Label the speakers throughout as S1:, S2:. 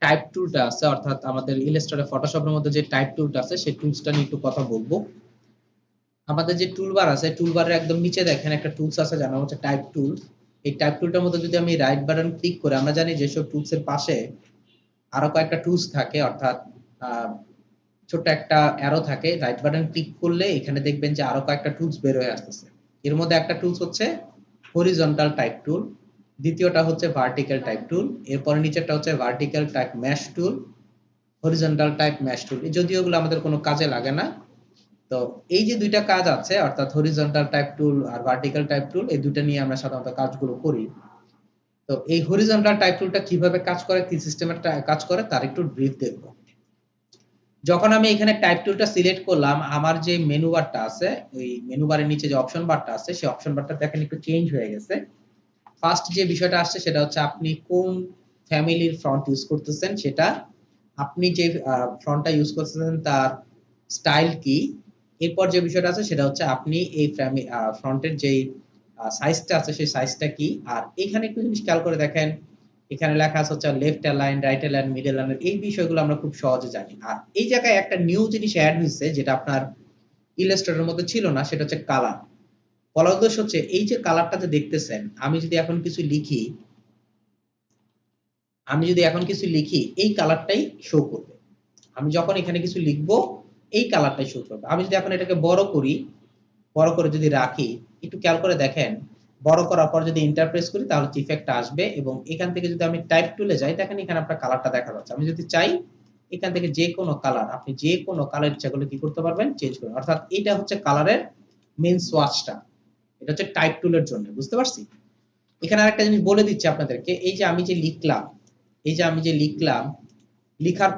S1: Type টুলটা আছে, অর্থাৎ আমাদের ইলাস্ট্রেটর ফটোশপের মধ্যে যে টাইপ টুলটা আছে সেই টুলসটা নিয়ে একটু কথা বলবো। আমাদের যে টুলবার আছে, টুলবারের একদম নিচে দেখেন একটা টুলস আছে যার নাম হচ্ছে টাইপ টুল। এই টাইপ টুলটার মধ্যে যদি আমি রাইট বাটন ক্লিক করে, আমরা জানি যেসব টুলসের পাশে আরো কয়েকটা টুলস থাকে, অর্থাৎ ছোট একটা অ্যারো থাকে, রাইট বাটন ক্লিক করলে এখানে দেখবেন যে আরো কয়েকটা টুলস বের হয়ে আসতেছে। এর মধ্যে একটা টুলস হচ্ছে হরিজন্টাল টাইপ টুল, দ্বিতীয়টা হচ্ছে ভার্টিক্যাল টাইপ টুল, এরপর নিচেরটা হচ্ছে ভার্টিক্যাল টাইপ ম্যাশ টুল, হরিজন্টাল টাইপ ম্যাশ টুল। যদিও এগুলো আমাদের কোনো কাজে লাগে না। তো এই যে দুইটা কাজ আছে, অর্থাৎ হরিজন্টাল টাইপ টুল আর ভার্টিক্যাল টাইপ টুল, এই দুটো নিয়ে আমরা সাধারণত কাজগুলো করি। তো এই হরিজন্টাল টাইপ টুলটা কিভাবে কাজ করে, কি সিস্টেমে কাজ করে তার একটু ব্রিফ দেখব। যখন আমি এখানে টাইপ টুলটা সিলেক্ট করলাম, আমার যে মেনু বারটা আছে, ওই মেনু বারের নিচে যে অপশন বারটা আছে, সেই অপশন বারটা দেখেন একটু চেঞ্জ হয়ে গেছে। ফার্স্ট যে বিষয়টা আসছে সেটা হচ্ছে আপনি কোন ফ্যামিলির ফন্ট ইউজ করতেছেন, সেটা আপনি যে ফন্টটা ইউজ করতেছেন তার স্টাইল কি। এরপর যে বিষয়টা আছে সেটা হচ্ছে আপনি এই ফন্টের যেই সাইজটা আছে সেই সাইজটা কি। আর এখানে একটু জিনিস খেয়াল করে দেখেন, এখানে লেখা আছে হচ্ছে left align, right align, middle align, এই বিষয়গুলো আমরা খুব সহজে জানি। আর এই জায়গায় একটা নিউ জিনিস অ্যাড হয়েছে যেটা আপনার ইলাস্ট্রেটরের মধ্যে ছিল না, সেটা হচ্ছে কালার। বলার উদ্দেশ্য হচ্ছে এই যে কালারটা যে দেখতেছেন, আমি যদি এখন কিছু লিখি, এই কালারটাই শো করবে। আমি যখন এখানে কিছু লিখবো এই কালারটাই শো করবে। আমি যদি এখন এটাকে বড় করি, বড় করে যদি রাখি, একটু খেয়াল করে দেখেন, বড় করার পর যদি এন্টার প্রেস করি তাহলে ইফেক্টটা আসবে। এবং এখান থেকে যদি আমি টাইপ টুলে যাই, দেখেন এখানে আপনার কালারটা দেখা যাচ্ছে। আমি যদি চাই এখান থেকে যে কোনো কালার, আপনি যে কোনো কালার ইচ্ছা করলে কি করতে পারবেন, চেঞ্জ করবেন। অর্থাৎ এটা হচ্ছে কালারের মেইন সোয়াচটা, এটা হচ্ছে টাইপ টুলের জন্য। বুঝতে পারছি? এখানে আরেকটা জিনিস বলে দিচ্ছি আপনাদেরকে, এই যে আমি যে লিখলাম, লিখার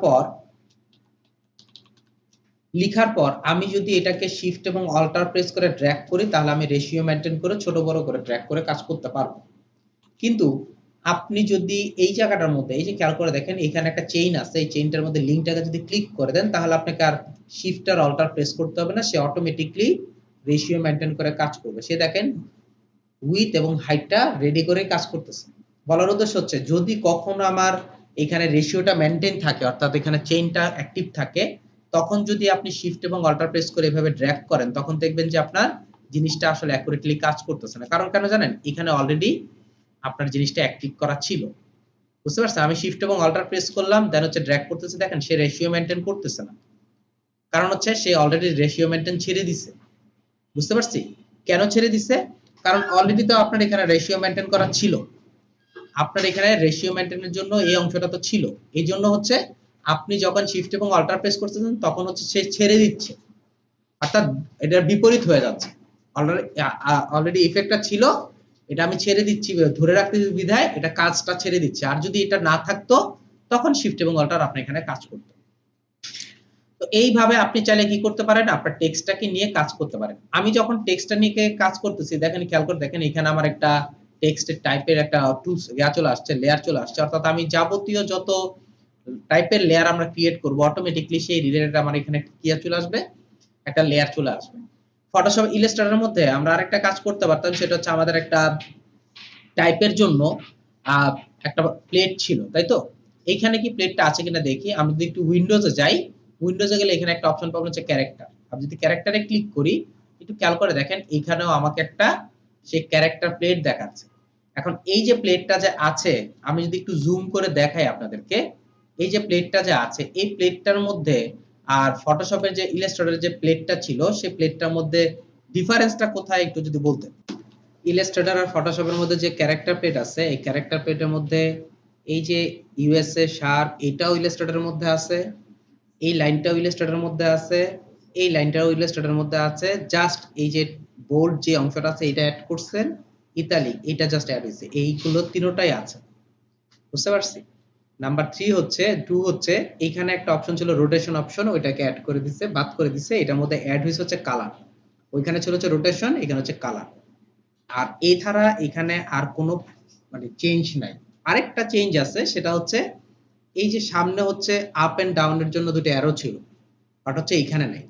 S1: পর আমি যদি এটাকে শিফট এবং অল্টার প্রেস করে ড্র্যাগ করি, তাহলে আমি রেশিও মেনটেন করে ছোট বড় করে ড্র্যাগ করে কাজ করতে পারবো। কিন্তু আপনি যদি এই জায়গাটার মধ্যে, এই যে খেয়াল করে দেখেন এখানে একটা চেইন আছে, এই চেইনটার মধ্যে লিঙ্কটাকে যদি ক্লিক করে দেন, তাহলে আপনাকে আর শিফট আর অল্টার প্রেস করতে হবে না, সে অটোমেটিকলি রেশিও মেনটেন করে কাজ করবে। সে দেখেন উইথ এবং হাইটটা রেডি করে কাজ করতেছে। বলার উদ্দেশ্য হচ্ছে যদি কখনো আমার এখানে রেশিওটা মেনটেন থাকে, অর্থাৎ এখানে চেইনটা অ্যাক্টিভ থাকে, তখন যদি আপনি শিফট এবং অল্টার প্রেস করে এভাবে ড্র্যাগ করেন, তখন দেখবেন যে আপনার জিনিসটা আসলে অ্যাকুরেটলি কাজ করতেছে না। কারণ কেন জানেন? এখানে অলরেডি আপনার জিনিসটা অ্যাক্টিভ করা ছিল। বুঝতে পারছেন? আমি শিফট এবং অল্টার প্রেস করলাম, দেন হচ্ছে ড্র্যাগ করতেছে, দেখেন সে রেশিও মেনটেন করতেছে না। কারণ হচ্ছে সে অলরেডি রেশিও মেনটেন ছেড়ে দিছে। বুঝতে পারছি? কেন ছেড়ে দিছে? কারণ অলরেডি তো আপনার এখানে রেশিও মেনটেন করা ছিল। আপনার এখানে রেশিও মেনটেনের জন্য এই অংশটা তো ছিল। এই জন্য হচ্ছে আপনি যখন শিফট এবং অল্টার প্রেস করতেছেন তখন হচ্ছে সে ছেড়ে দিচ্ছে, অর্থাৎ এটার বিপরীত হয়ে যাচ্ছে। অলরেডি ইফেক্টটা ছিল, এটা আমি ছেড়ে দিচ্ছি, ধরে রাখতে বিধায় এটা কাজটা ছেড়ে দিচ্ছে। আর যদি এটা না থাকতো তখন শিফট এবং অল্টার আপনি এখানে কাজ করতো। তো এইভাবে আপনি চাইলে কি করতে পারেন, আপনার টেক্সটটাকে নিয়ে কাজ করতে পারেন। আমি যখন টেক্সটটা নিয়ে কাজ করতেছি, দেখেন খেয়াল করে দেখেন এখানে আমার একটা টেক্সটের টাইপের একটা টুলস চলে আসছে, লেয়ার চলে আসছে। অর্থাৎ আমি যাবতীয় যত টাইপের লেয়ার আমরা ক্রিয়েট করব, অটোমেটিকলি সেই রিলেটেড আমার এখানে কি চলে আসবে, একটা লেয়ার চলে আসবে। ফটোশপ ইলাস্ট্রেটরের মধ্যে আমরা আরেকটা কাজ করতে পারতাম, সেটা হচ্ছে আমাদের একটা টাইপের জন্য একটা প্লেট ছিল, তাই তো? এইখানে কি প্লেটটা আছে কিনা দেখি। আমি যদি একটু উইন্ডোজে যাই, উইন্ডোজে গেলে এখানে একটা অপশন পাবো হচ্ছে ক্যারেক্টার। আমি যদি ক্যারেক্টারে ক্লিক করি, একটু খেয়াল করে দেখেন এখানেও আমাকে একটা সেই ক্যারেক্টার প্লেট দেখাচ্ছে। এখন এই যে প্লেটটা যে আছে, আমি যদি একটু জুম করে দেখাই আপনাদেরকে, এই যে প্লেটটা যে আছে, এই প্লেটটার মধ্যে আর ফটোশপের যে ইলাস্ট্রেটরের যে প্লেটটা ছিল, সেই প্লেটটার মধ্যে ডিফারেন্সটা কোথায় একটু যদি বলতেন। ইলাস্ট্রেটর আর ফটোশপের মধ্যে যে ক্যারেক্টার প্লেট আছে, এই ক্যারেক্টার প্লেটের মধ্যে এই যে ইউএসএ শার্প, এটাও ইলাস্ট্রেটরের মধ্যে আছে, এই লাইনটাও ইলাস্ট্রেটরের মধ্যে আছে, এই লাইনটাও ইলাস্ট্রেটরের মধ্যে আছে। জাস্ট এই যে বোল্ড যে অংশটা আছে এটা অ্যাড করছেন, ইতালিক এটা জাস্ট অ্যাড হয়েছে, এইগুলো তিনটাই আছে। বুঝতে পারছি? নাম্বার 3 হচ্ছে 2 হচ্ছে এখানে একটা অপশন ছিল রোটেশন অপশন, ওইটাকে অ্যাড করে দিছে, বাদ করে দিছে। এটার মধ্যে অ্যাড হয়েছে হচ্ছে কালার। ওইখানে ছিল হচ্ছে রোটেশন, এখানে হচ্ছে কালার। আর এছাড়া এখানে আর কোনো মানে চেঞ্জ নাই। আরেকটা চেঞ্জ আছে, সেটা হচ্ছে এই যে সামনে হচ্ছে আপ এন্ড ডাউনের জন্য দুটো অ্যারো ছিল, বাট হচ্ছে এখানে নাই।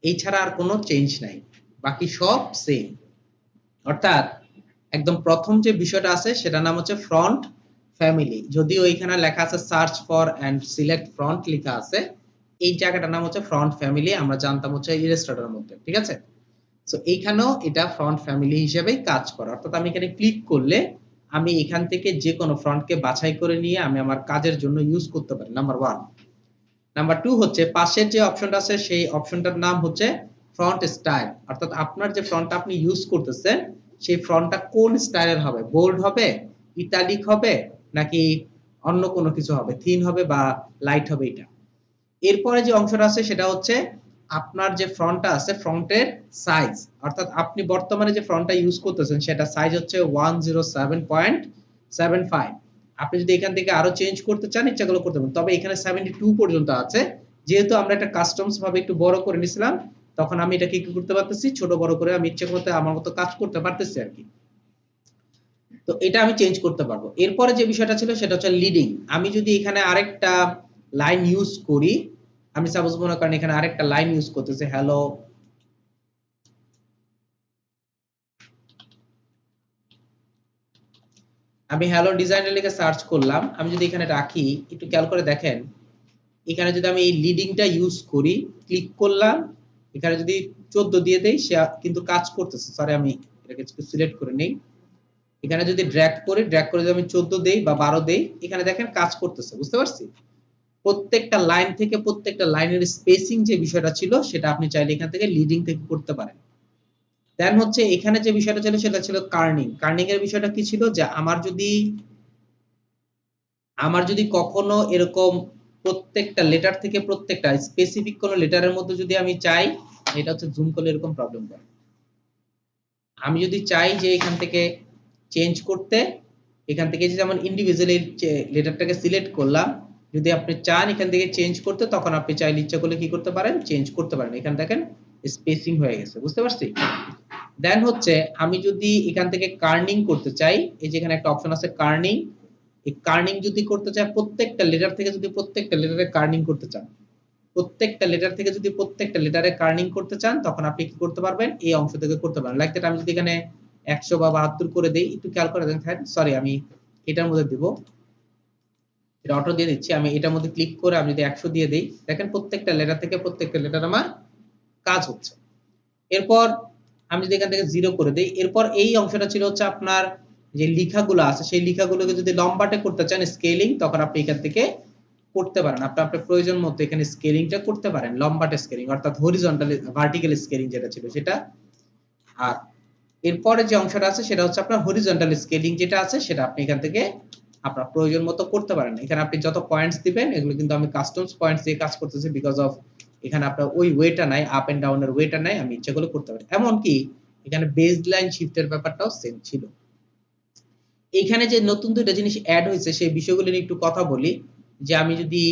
S1: এই ছাড়া আর কোনো চেঞ্জ নাই, বাকি সব সেম। অর্থাৎ একদম প্রথম যে বিষয়টা আছে সেটার নাম হচ্ছে ফ্রন্ট ফ্যামিলি, যদিও এখানে লেখা আছে search for and select front লেখা আছে, এই জায়গাটার নাম হচ্ছে ফ্রন্ট ফ্যামিলি, আমরা জানতাম হচ্ছে ইলাস্ট্রেটরের মধ্যে, ঠিক আছে। সো এইখানেও এটা ফ্রন্ট ফ্যামিলি হিসেবেই কাজ করে, অর্থাৎ আমি এখানে ক্লিক করলে আমি এখান থেকে যে কোনো ফ্রন্টকে বাছাই করে নিয়ে আমি আমার কাজের জন্য ইউজ করতে পারি, নাম্বার 1। নাম্বার 2 হচ্ছে পাশের যে অপশনটা আছে সেই অপশনটার নাম হচ্ছে ফ্রন্ট স্টাইল, অর্থাৎ আপনার যে ফ্রন্টটা আপনি ইউজ করতেছেন সেই ফ্রন্টটা কোন স্টাইলের হবে, বোল্ড হবে, ইটালিক হবে, নাকি অন্য কোনো কিছু হবে, থিন হবে বা লাইট হবে এটা। এরপরে যে অংশটা আছে সেটা হচ্ছে আপনার যে ফ্রন্টটা আছে ফ্রন্টের সাইজ, অর্থাৎ আপনি বর্তমানে যে ফ্রন্টটা ইউজ করতেছেন সেটা সাইজ হচ্ছে 107.75। আপনি যদি এখান থেকে আরো চেঞ্জ করতে চান ইচ্ছাগুলো করতে পারেন, তবে এখানে 72 পর্যন্ত আছে। যেহেতু আমরা এটা কাস্টমস ভাবে একটু বড় করে নিছিলাম, তখন আমি এটাকে কি করতে পারতেছি, ছোট বড় করে আমি ইচ্ছা করতে আমার মতো কাজ করতে পারতেছি আর কি। তো এটা আমি চেঞ্জ করতে পারবো। এরপরে যে বিষয়টা ছিল সেটা হচ্ছে লিডিং। আমি যদি এখানে আরেকটা লাইন ইউজ করি, আমি সাপোজ মনে করেন এখানে আরেকটা লাইন ইউজ করতেছি, হ্যালো, আমি হ্যালো ডিজাইনার লিখে সার্চ করলাম, আমি যদি এখানে রাখি একটু খেয়াল করে দেখেন, এখানে যদি আমি এই লিডিংটা ইউজ করি, ক্লিক করলাম, এখানে যদি 14 দিয়ে দেই সে কিন্তু কাজ করতেছে। সরি আমি এটাকে একটু সিলেক্ট করে নেই, এখানে যদি ড্র্যাগ করি, ড্র্যাগ করে যদি আমি 14 দেই বা 12 দেই, এখানে দেখেন কাজ করতেছে, বুঝতে পারছি। প্রত্যেকটা লাইন থেকে প্রত্যেকটা লাইনের স্পেসিং যে বিষয়টা ছিল সেটা আপনি চাইলে এখান থেকে লিডিং থেকে করতে পারেন। দেন হচ্ছে এখানে যে বিষয়টা ছিল সেটা ছিল কার্নিং। কার্নিং এর বিষয়টা কি ছিল, যে আমার যদি কখনো এরকম প্রত্যেকটা লেটার থেকে প্রত্যেকটা স্পেসিফিক কোন লেটারের মধ্যে যদি আমি চাই, এটা হচ্ছে জুম করলে এরকম প্রবলেম করে, আমি যদি চাই যে এখান থেকে চেঞ্জ করতে, এখান থেকে যেমন ইন্ডিভিজুয়ালি লেটারটাকে সিলেক্ট করলাম, যদি আপনি চান এখান থেকে চেঞ্জ করতে, তখন আপনি চাইলে ইচ্ছা করলে কি করতে পারেন, চেঞ্জ করতে পারেন। এখানে দেখেন স্পেসিং হয়ে গেছে, বুঝতে পারছি। দেন হচ্ছে আমি যদি এখান থেকে কার্নিং করতে চাই, এই যে এখানে একটা অপশন আছে কার্নিং, এই কার্নিং যদি করতে চাই প্রত্যেকটা লেটার থেকে যদি প্রত্যেকটা লেটারে কার্নিং করতে চান, প্রত্যেকটা লেটার থেকে যদি প্রত্যেকটা লেটারে কার্নিং করতে চান, তখন আপনি কি করতে পারবেন, এই অংশ থেকে করতে পারেন। লাইক দ্যাট আমি যদি এখানে 100 বা 72 করে দেই, একটু খেয়াল করে দেখেন, সরি আমি এটার মধ্যে দিব, এটা অটো দিয়ে দিচ্ছি, আমি এটার মধ্যে ক্লিক করে আমি যদি 100 দিয়ে দেই, দেখেন প্রত্যেকটা লেটার থেকে প্রত্যেকটা লেটার আমার কাজ হচ্ছে। এরপর আমি যদি এখান থেকে 0 করে দেই, এরপর এই অংশটা ছিল হচ্ছে আপনার যে লেখাগুলো আছে সেই লেখাগুলোকে যদি লম্বাটে করতে চান স্কেলিং, তখন আপনি এখান থেকে করতে পারেন, আপনার প্রয়োজন মতো এখানে স্কেলিংটা করতে পারেন, লম্বাটে স্কেলিং অর্থাৎ হরিজন্টালি ভার্টিক্যাল স্কেলিং যেটা ছিল সেটা। আর এরপরে যে অংশটা আছে সেটা হচ্ছে আপনার হরিজন্টাল স্কেলিং যেটা আছে সেটা আপনি এখান থেকে আপনার প্রয়োজন মতো করতে পারেন। এখানে আপনি যত পয়েন্টস দিবেন, এগুলো কিন্তু আমি কাস্টমস পয়েন্টস দিয়ে কাজ করতেছি, বিকজ অফ এখানে আপনার ওই ওয়েটা নাই, আপ এন্ড ডাউনের ওয়েটা নাই, আমি ইচ্ছা করলে করতে পারি। এমনকি এখানে বেসলাইন শিফটের ব্যাপারটাও সেম ছিল। এইখানে যে নতুন দুইটা জিনিস অ্যাড হয়েছে সেই বিষয়গুলো নিয়ে একটু কথা বলি, যে আমি যদি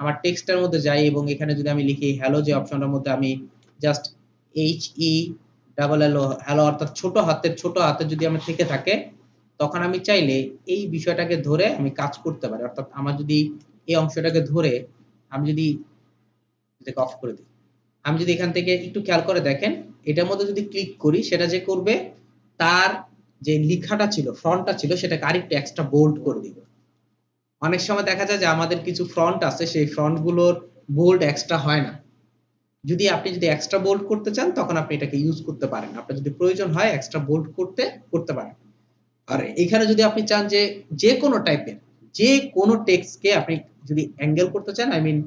S1: আমার টেক্সটের মধ্যে যাই এবং এখানে যদি আমি লিখি হ্যালো, যে অপশনটার মধ্যে আমি জাস্ট HE হ্যালো অর্থাৎ ছোট হাতের যদি আমার থেকে থাকে, তখন আমি চাইলে এই বিষয়টাকে ধরে আমি কাজ করতে পারি, অর্থাৎ আমার যদি এই অংশটাকে ধরে আমি যদি এটাকে অফ করে দিই, আমি যদি এখান থেকে একটু খেয়াল করে দেখেন, এটার মধ্যে যদি ক্লিক করি, সেটা যে করবে তার যে লেখাটা ছিল ফ্রন্টটা ছিল সেটাকে আরেকটু এক্সট্রা বোল্ড করে দিবে। অনেক সময় দেখা যায় যে আমাদের কিছু ফ্রন্ট আছে সেই ফ্রন্ট গুলোর বোল্ড এক্সট্রা হয় না, যদি আপনি যদি এক্সট্রা বোল্ড করতে চান তখন আপনি এটাকে ইউজ করতে পারেন, আপনার যদি প্রয়োজন হয় এক্সট্রা বোল্ড করতে পারেন। আর এখানে যদি আপনি চান যে যে কোনো টাইপের যে কোনো টেক্সটকে আপনি যদি অ্যাঙ্গেল করতে চান, আই মিন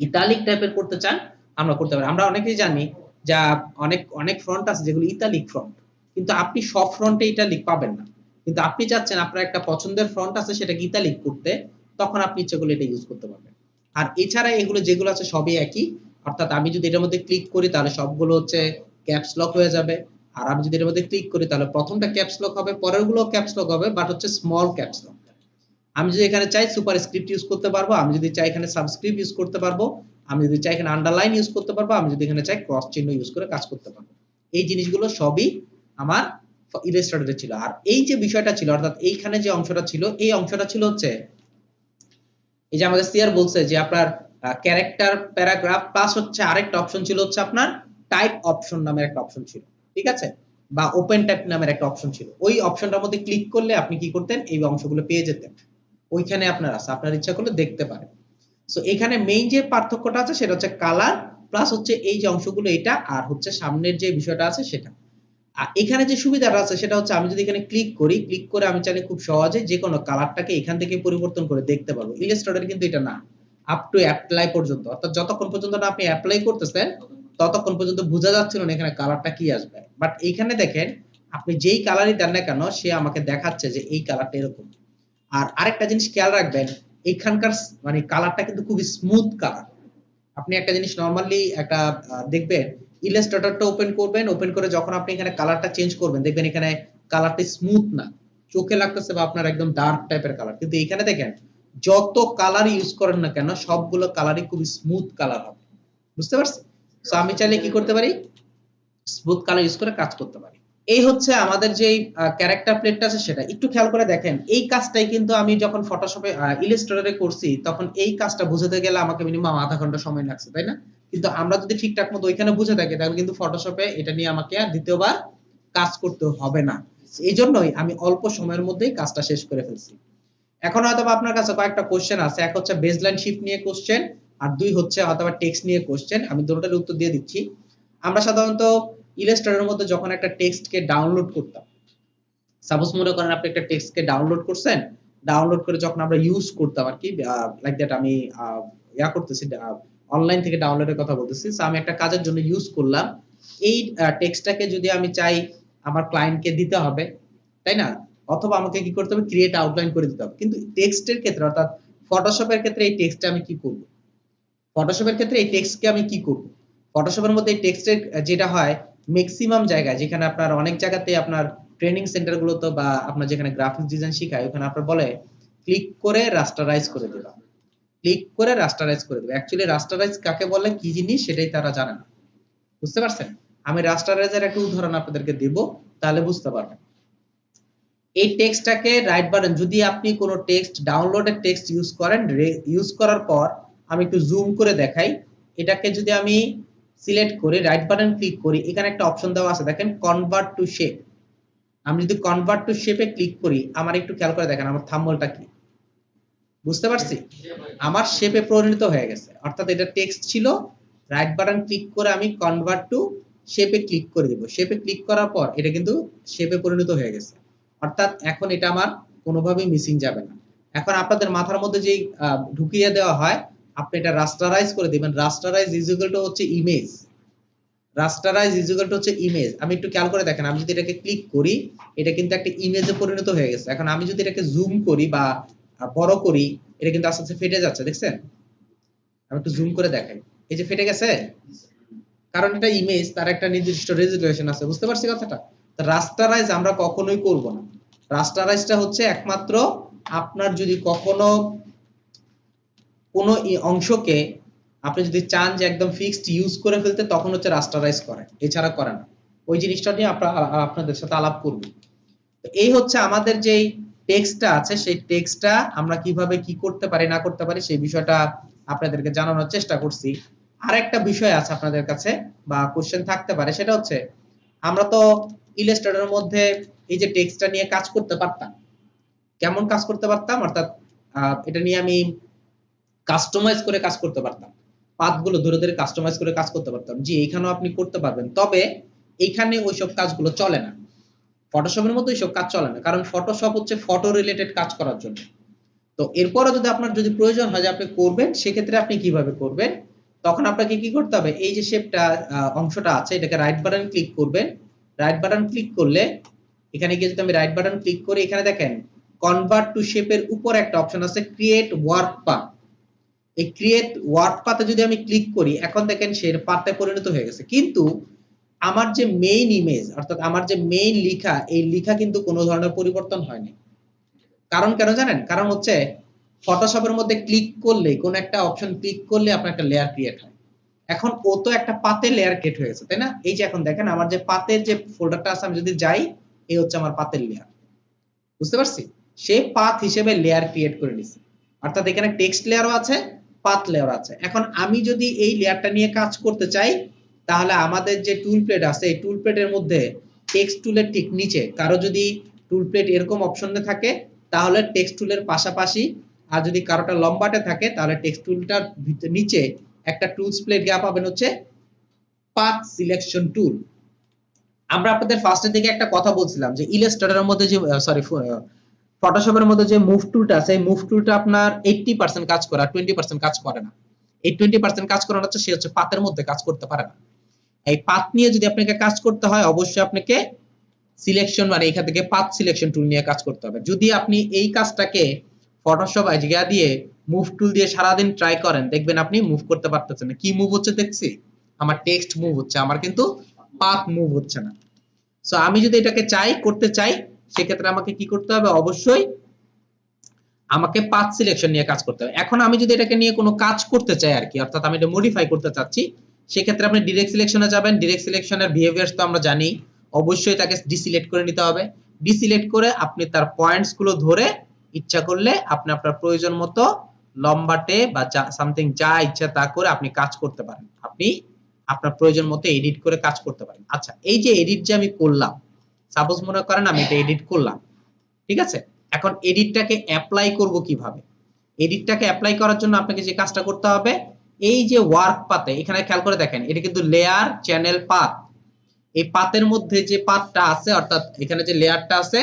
S1: ইতালিক টাইপের করতে চান, আমরা করতে পারি। আমরা অনেকেই জানি যা অনেক অনেক ফ্রন্ট আছে যেগুলো ইতালিক ফ্রন্ট, কিন্তু আপনি সব ফ্রন্টে ইতালিক পাবেন না, কিন্তু আপনি চাচ্ছেন আপনার একটা পছন্দের ফ্রন্ট আছে সেটাকে ইতালিক করতে, তখন আপনি ইচ্ছা করলে এটা ইউজ করতে পারবেন। আর এছাড়া এগুলো যেগুলো আছে সবই একই, অর্থাৎ আমি যদি এটার মধ্যে ক্লিক করি তাহলে সবগুলো হচ্ছে ক্যাপস লক হয়ে যাবে, আর আমি যদি এটার মধ্যে ক্লিক করি তাহলে প্রথমটা ক্যাপস লক হবে, পরেরগুলো ক্যাপস লক হবে, বাট হচ্ছে স্মল ক্যাপস লক। আমি যদি এখানে চাই সুপার স্ক্রিপ্ট ইউজ করতে পারবো, আমি যদি চাই এখানে সাবস্ক্রিপ্ট ইউজ করতে পারবো, আমি যদি চাই এখানে আন্ডারলাইন ইউজ করতে পারবো, আমি যদি এখানে চাই ক্রস চিহ্ন ইউজ করে কাজ করতে পারবো। এই জিনিসগুলো সবই আমার ইলাস্ট্রেটরে ছিল। আর এই যে বিষয়টা ছিল, অর্থাৎ এইখানে যে অংশটা ছিল, এই অংশটা ছিল হচ্ছে এই যে আমাদের সিআর বলছে যে আপনার ক্যারেক্টার প্যারাগ্রাফ প্লাস হচ্ছে আরেকটা অপশন ছিল হচ্ছে আপনার টাইপ অপশন নামের একটা অপশন ছিল, ঠিক আছে। বা ওপেন টাইপ নামের একটা অপশন ছিল, ওই অপশনটার মধ্যে ক্লিক করলে আপনি কি করতেন, এই অংশগুলো পেয়ে যেতেন। ওইখানে আপনার আছে, আপনার ইচ্ছা করলে দেখতে পারেন। সো এখানে মেইন যে পার্থক্যটা আছে সেটা হচ্ছে কালার প্লাস হচ্ছে এই যে অংশগুলো এটা, আর হচ্ছে সামনের যে বিষয়টা আছে সেটা। আর এখানে যে সুবিধাটা আছে সেটা হচ্ছে আমি যদি এখানে ক্লিক করি, ক্লিক করে আমি চাইলে খুব সহজে যে কোনো কালারটাকে এখান থেকে পরিবর্তন করে দেখতে পারবো। ইলাস্ট্রেটরে কিন্তু এটা না, আপ টু অ্যাপ্লাই পর্যন্ত, অর্থাৎ যতক্ষণ পর্যন্ত না আপনি অ্যাপ্লাই করতেছেন ততক্ষণ পর্যন্ত বোঝা যাচ্ছিল না এখানে কালারটা কি আসবে। বাট এইখানে দেখেন আপনি যেই কালারই দেন না কেন সে আমাকে দেখাচ্ছে যে এই কালারটা এরকম। আর আরেকটা জিনিস খেয়াল রাখবেন, এখানকার মানে কালারটা কিন্তু খুবই স্মুথ কালার। আপনি একটা জিনিস নরমালি একটা দেখবেন, ইলাস্ট্রেটরটা ওপেন করবেন, ওপেন করে যখন আপনি এখানে কালারটা চেঞ্জ করবেন দেখবেন এখানে কালারটা স্মুথ না, চোখে লাগতেছে বা আপনার একদম ডার্ক টাইপের কালার। কিন্তু এখানে দেখেন যত কালার ইউজ করেন না কেন সবগুলো কালারই খুবই স্মুথ কালার হবে। বুঝতে পারছেন? সো আমি চাইলে কি করতে পারি, স্মুথ কালার ইউজ করে কাজ করতে পারি। এই হচ্ছে আমাদের যে ক্যারেক্টার প্লেটটা আছে সেটা একটু খেয়াল করে দেখেন। এই কাজটাই কিন্তু আমি যখন ফটোশপে ইলাস্ট্রেটরে করছি তখন এই কাজটা বুঝাতে গেলে আমাকে মিনিমাম আধা ঘন্টা সময় লাগছে, তাই না? কিন্তু আমরা যদি ঠিকঠাক মতো ওইখানে বুঝে থাকি তাহলে কিন্তু ফটোশপে এটা নিয়ে আমাকে আর দ্বিতীয়বার কাজ করতে হবে না। এই জন্যই আমি অল্প সময়ের মধ্যেই কাজটা শেষ করে ফেলছি। এখন হয়তো আপনার কাছে কয়েকটা কোশ্চেন আছে, এক হচ্ছে বেসলাইন শিফট নিয়ে কোশ্চেন, আর দুই হচ্ছে হয়তো টেক্সট নিয়ে কোশ্চেন। আমি দুটোটার উত্তর দিয়ে দিচ্ছি। আমরা সাধারণত ইলাস্ট্রেটরের মধ্যে যখন একটা টেক্সটকে ডাউনলোড করতাম, সাপোজ মনে করেন আপনি একটা টেক্সটকে ডাউনলোড করছেন, ডাউনলোড করে যখন আমরা ইউজ করতাম আর কি, লাইক দ্যাট আমি ইয়া করতেছি, অনলাইন থেকে ডাউনলোডের কথা বলতেছি। সো আমি একটা কাজের জন্য ইউজ করলাম, এই টেক্সটটাকে যদি আমি চাই আমার ক্লায়েন্টকে দিতে হবে, তাই না? অথবা আমাকে কি করতে হবে, ক্রিয়েট আউটলাইন করে দিতে হবে। কিন্তু টেক্সটের ক্ষেত্রে অর্থাৎ ফটোশপের ক্ষেত্রে এই টেক্সটটা আমি কি করব, ফটোশপের ক্ষেত্রে এই টেক্সটকে আমি কি করব, ফটোশপের মধ্যে এই টেক্সটের যেটা হয় ম্যাক্সিমাম জায়গায়, যেখানে আপনার অনেক জায়গাতে আপনার ট্রেনিং সেন্টারগুলোতে বা আপনার যেখানে গ্রাফিক্স ডিজাইন শেখায় ওখানে আপনার বলে ক্লিক করে রাস্টারাইজ করে দিবা, ক্লিক করে রাস্টারাইজ করে দিবা। অ্যাকচুয়ালি রাস্টারাইজ কাকে বলে, কি জিনিস সেটাই তারা জানে না। বুঝতে পারছেন? আমি রাস্টারাইজের একটা উদাহরণ আপনাদেরকে দেব, তাহলে বুঝতে পারবেন। এই টেক্সটটাকে রাইট বাটন, যদি আপনি কোনো টেক্সট ডাউনলোডের টেক্সট ইউজ করেন, ইউজ করার পর আমি একটু জুম করে দেখাই, এটাকে যদি আমি সিলেক্ট করি, রাইট বাটন ক্লিক করি, এখানে একটা অপশন দেওয়া আছে দেখেন, কনভার্ট টু শেপ। আমি যদি কনভার্ট টু শেপে ক্লিক করি, আমার একটু খেয়াল করে দেখেন আমার থাম্বনেলটা কি, বুঝতে পারছি? আমার শেপে পরিণত হয়ে গেছে। অর্থাৎ এটা টেক্সট ছিল, রাইট বাটন ক্লিক করে আমি কনভার্ট টু শেপে ক্লিক করে দেব। শেপে ক্লিক করার পর এটা কিন্তু শেপে পরিণত হয়ে গেছে। অর্থাৎ এখন এটা আমার কোনোভাবেই মিসিং যাবে না। এখন আপনাদের মাথার মধ্যে যেই ঢুকিয়ে দেওয়া হয়, আপনি এটা রাস্টারাইজ করে দিবেন। রাস্টারাইজ ইজ ইকুয়াল টু হচ্ছে image, rasterise is equal to হচ্ছে ইমেজ। আমি একটু খেয়াল করে দেখেন, আমি যদি এটাকে ক্লিক করি এটা কিন্তু একটা ইমেজে পরিণত হয়ে গেছে। এখন আমি যদি এটাকে জুম করি বা বড় করি, এটা কিন্তু আস্তে আস্তে ফেটে যাচ্ছে, দেখছেন? আমি একটু জুম করে দেখাই, এই যে ফেটে গেছে, কারণ এটা ইমেজ, তার একটা নির্দিষ্ট রেজোলিউশন আছে। বুঝতে পারছি কথাটা? তো রাস্টারাইজ আমরা কখনোই করব না। রাস্টারাইজটা হচ্ছে একমাত্র আপনার যদি কখনো কোনো অংশকে আপনি যদি চান যে একদম ফিক্সড ইউজ করে ফেলতে, তখন হচ্ছে রাস্টারাইজ করে, এছাড়া করে না। ওই জিনিসটা নিয়ে আপনাদের সাথে আলাপ করব। তো এই হচ্ছে আমাদের যেই টেক্সটটা আছে সেই টেক্সটটা আমরা কিভাবে কি করতে পারি না করতে পারি সেই বিষয়টা আপনাদেরকে জানানোর চেষ্টা করছি। আরেকটা বিষয় আছে আপনাদের কাছে বা কোশ্চেন থাকতে পারে, সেটা হচ্ছে আমরা তো ইলাস্ট্রেটরের মধ্যে এই যে টেক্সটটা নিয়ে কাজ করতে পারতাম। কেমন কাজ করতে পারতাম? অর্থাৎ এটা নিয়ে আমি কাস্টমাইজ করে কাজ করতে পারতাম, পাথগুলো ধরে ধরে কাস্টমাইজ করে কাজ করতে পারতাম। জি, এখানেও আপনি করতে পারবেন, তবে এখানে ওইসব কাজগুলো চলে না। ফটোশপের মতো এইসব কাজ চলে না, কারণ ফটোশপ হচ্ছে ফটো রিলেটেড কাজ করার জন্য। তো এরপরও যদি আপনার যদি প্রয়োজন হয় যে আপনি করবেন, সেক্ষেত্রে আপনি কিভাবে করবেন, তখন আপনাকে কি করতে হবে, এই যে শেপটা অংশটা আছে এটাকে রাইট বাটন ক্লিক করবেন। রাইট বাটন ক্লিক করলে এখানে গিয়ে যদি আমি রাইট বাটন ক্লিক করি, এখানে দেখেন কনভার্ট টু শেপের উপর একটা অপশন আছে ক্রিয়েট ওয়ার্ক পাথ। এই ক্রিয়েট ওয়ার্ক পাথে যদি আমি ক্লিক করি, এখন দেখেন সে পাথে পরিণত হয়ে গেছে। কিন্তু আমার যে মেইন ইমেজ অর্থাৎ আমার যে মেইন লেখা, এই লেখা কিন্তু কোনো ধরনের পরিবর্তন হয়নি। কারণ কেন জানেন? কারণ হচ্ছে ফটোশপের মধ্যে ক্লিক করলে, কোন একটা অপশন ক্লিক করলে আপনার একটা লেয়ার ক্রিয়েট হয়। এখন ও তো একটা পাতে লেয়ার ক্রিয়েট হয়ে গেছে, তাই না? এই যে এখন দেখেন আমার যে পাতের যে ফোল্ডারটা আছে, আমি যদি যাই, এই হচ্ছে আমার পাতের লেয়ার। বুঝতে পারছি? সে পাথ হিসেবে লেয়ার ক্রিয়েট করে নিছে। অর্থাৎ এখানে টেক্সট লেয়ারও আছে, পাথ লেয়ার আছে। এখন আমি যদি এই লেয়ারটা নিয়ে কাজ করতে চাই, তাহলে আমাদের যে টুল প্লেট আছে এই টুল প্লেটের মধ্যে টেক্সট টুলের ঠিক নিচে কারো যদি টুল প্লেট এরকম অপশনে থাকে তাহলে টেক্সট টুলের পাশাপাশি, আর যদি কারোটা লম্বাটে থাকে তাহলে টেক্সট টুলটার নিচে একটা টুলস প্লেট গিয়ে পাবেন হচ্ছে পাথ সিলেকশন টুল। আমরা আপনাদের ফার্স্টের দিকে একটা কথা বলছিলাম যে ইলাস্ট্রেটরের মধ্যে যে ফটোশপের মধ্যে যে মুভ টুলটা আছে, এই মুভ টুলটা আপনার 80% কাজ করে আর 20% কাজ করে না। এই 20% কাজ করানো হচ্ছে সে হচ্ছে পাতের মধ্যে কাজ করতে পারে না। এই পাত নিয়ে যদি আপনাকে কাজ করতে হয় অবশ্যই আপনাকে সিলেকশন মানে এখান থেকে পাথ সিলেকশন টুল নিয়ে কাজ করতে হবে। যদি আপনি এই কাজটাকে ফটোশপ আইডিয়া দিয়ে মুভ টুল দিয়ে সারাদিন ট্রাই করেন দেখবেন আপনি মুভ করতে পারতেছেন না। কি মুভ হচ্ছে দেখছি? আমার টেক্সট মুভ হচ্ছে, আমার কিন্তু পাথ মুভ হচ্ছে না। সো আমি যদি এটাকে করতে চাই সেক্ষেত্রে আমাকে কি করতে হবে? অবশ্যই আমাকে পাথ সিলেকশন নিয়ে কাজ করতে হবে। এখন আমি যদি এটাকে নিয়ে কোনো কাজ করতে চাই আর কি, অর্থাৎ আমি এটা মডিফাই করতে চাচ্ছি, সেক্ষেত্রে আপনি ডিরেক্ট সিলেকশনে যাবেন। ডিরেক্ট সিলেকশনের বিহেভিয়ার্স তো আমরা জানি, অবশ্যই তাকে ডিসিলেক্ট করে নিতে হবে। ডিসিলেক্ট করে আপনি তার পয়েন্টস গুলো ধরে ইচ্ছা করলে আপনি আপনার প্রয়োজন মতো লম্বাটে বা সামথিং যা ইচ্ছা তা করে আপনি কাজ করতে পারেন। আপনি আপনার প্রয়োজন মতো এডিট করে কাজ করতে পারেন। আচ্ছা, এই যে এডিট যে আমি করলাম, সাপোজ মনে করেন আমি এটা এডিট করলাম, ঠিক আছে? এখন এডিটটাকে অ্যাপ্লাই করব কিভাবে? এডিটটাকে অ্যাপ্লাই করার জন্য আপনাকে যে কাজটা করতে হবে, এই যে ওয়ার্ক পাতে এখানে খেয়াল করে দেখেন, এটা কিন্তু লেয়ার চ্যানেল পাথ। এই পাতের মধ্যে যে পাতটা আছে, অর্থাৎ এখানে যে লেয়ারটা আছে,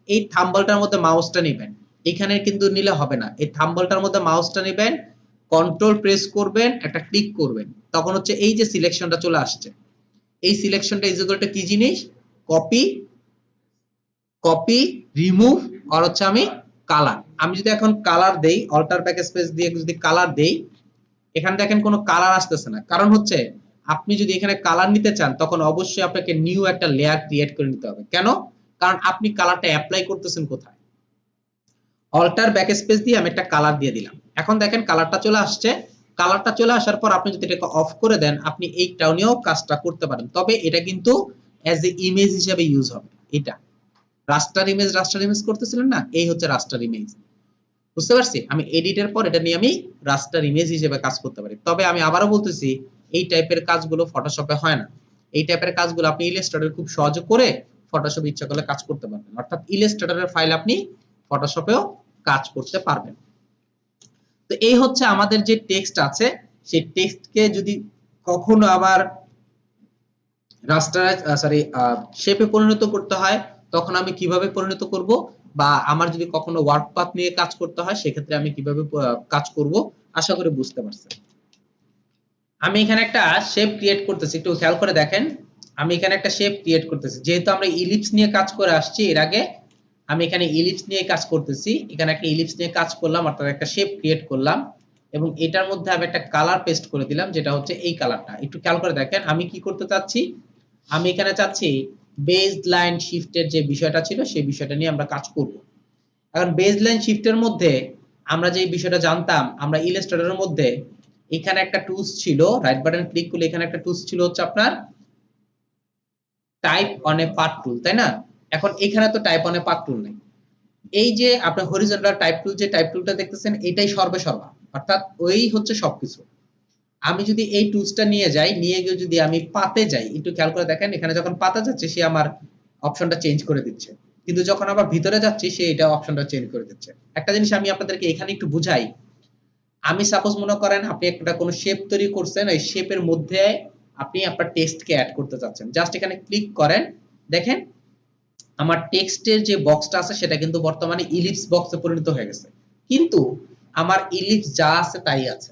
S1: এই থাম্বলটার মধ্যে মাউসটা নেবেন। এখানে কিন্তু নিলে হবে না, এই থাম্বলটার মধ্যে মাউসটা নেবেন, কন্ট্রোল প্রেস করবেন, একটা ক্লিক করবেন, তখন হচ্ছে এই যে সিলেকশনটা চলে আসছে। এই সিলেকশনটা ইজ ইকুয়াল টু কি জিনিস? কপি রিমুভ আর হচ্ছে আমি কালার। আমি যদি এখন কালার দেই, অল্টার ব্যাক স্পেস দিয়ে যদি কালার দেই, এখানে দেখেন কোনো কালার আসতেছে না। কারণ হচ্ছে আপনি যদি এখানে কালার নিতে চান তখন অবশ্যই আপনাকে নিউ একটা লেয়ার ক্রিয়েট করে নিতে হবে। কেন? কারণ আপনি কালারটা অ্যাপ্লাই করতেছেন কোথায়? অল্টার ব্যাক স্পেস দিয়ে আমি একটা কালার দিয়ে দিলাম। এখন দেখেন কালারটা চলে আসছে। কালারটা চলে আসার পর আপনি যদি এটাকে অফ করে দেন, আপনি এইটাও নিয়েও কাজটা করতে পারেন। তবে এটা কিন্তু অ্যাজ এ ইমেজ হিসেবে ইউজ হবে। এটা রাস্টার ইমেজ করতেছিলেন না, এই হচ্ছে রাস্টার ইমেজ। বুঝতে পারছি? আমি এডিটের পর এটা নিয়ে আমি রাস্টার ইমেজ হিসেবে কাজ করতে পারি। তবে আমি আবারও বলতেছি, এই টাইপের কাজগুলো ফটোশপে হয় না। এই টাইপের কাজগুলো আপনি ইলাস্ট্রেটরে খুব সহজে করে ফটোশপে ইচ্ছা করলে কাজ করতে পারবেন। অর্থাৎ ইলাস্ট্রেটরের ফাইল আপনি ফটোশপেও কাজ করতে পারবেন। তো এই হচ্ছে আমাদের যে টেক্সট আছে, সেই টেক্সটকে যদি কখনো আবার রাস্টার শেপে পরিণত করতে হয় তখন আমি কিভাবে পরিণত করব, বা আমার যদি কখনো ওয়ার্ক পাথ নিয়ে কাজ করতে হয় সেক্ষেত্রে আমি কিভাবে কাজ করব, আশা করি বুঝতে পারছেন। আমি এখানে একটা শেপ ক্রিয়েট করতেছি, একটু খেয়াল করে দেখেন। আমি এখানে একটা শেপ ক্রিয়েট করতেছি, যেহেতু আমরা ইলিপস নিয়ে কাজ করে আসছি এর আগে, আমি এখানে ইলিপস নিয়ে কাজ করতেছি। এখানে একটা ইলিপস নিয়ে কাজ করলাম, অর্থাৎ একটা শেপ ক্রিয়েট করলাম এবং এটার মধ্যে আমি একটা কালার পেস্ট করে দিলাম, যেটা হচ্ছে এই কালারটা। একটু খেয়াল করে দেখেন আমি কি করতে চাচ্ছি। আমি এখানে চাচ্ছি বেজ লাইন শিফটের যে বিষয়টা ছিল সেই বিষয়টা নিয়ে আমরা কাজ করব। এখন বেজ লাইন শিফটের মধ্যে আমরা যে বিষয়টা জানতাম, আমরা ইলাস্ট্রেটরের মধ্যে এখানে একটা টুলস ছিল, রাইট বাটন ক্লিক করলে এখানে একটা টুলস ছিল হচ্ছে আপনার টাইপ অন এ পাথ টুল, তাই না? এখন এখানে তো টাইপ অন এ পাথ টুল নেই। এই যে আপনার হরিজন্টাল টাইপ টুল, যে টাইপ টুলটা দেখতেছেন এটাই সর্বেসর্বা, অর্থাৎ ওই হচ্ছে সবকিছু। আমি যদি এই টুলসটা নিয়ে যাই, নিয়ে গিয়ে যদি আমি পাতে যাই, একটু খেয়াল করে দেখেন এখানে যখন পাতা যাচ্ছে সে আমার অপশনটা চেঞ্জ করে দিচ্ছে, কিন্তু যখন আবার ভিতরে যাচ্ছি সে এটা অপশনটা চেঞ্জ করে দিচ্ছে। একটা জিনিস আমি আপনাদেরকে এখানে একটু বুঝাই। আমি সাপোজ মনে করেন আপনি একটা কোনো শেপ তৈরি করছেন, এই শেপের মধ্যে আপনি আপনার টেক্সটকে অ্যাড করতে চাচ্ছেন, জাস্ট এখানে ক্লিক করেন, দেখেন আমার টেক্সটের যে বক্সটা আছে সেটা কিন্তু বর্তমানে ইলিপস বক্সে পরিণত হয়ে গেছে, কিন্তু আমার ইলিপস যা আছে তাই আছে।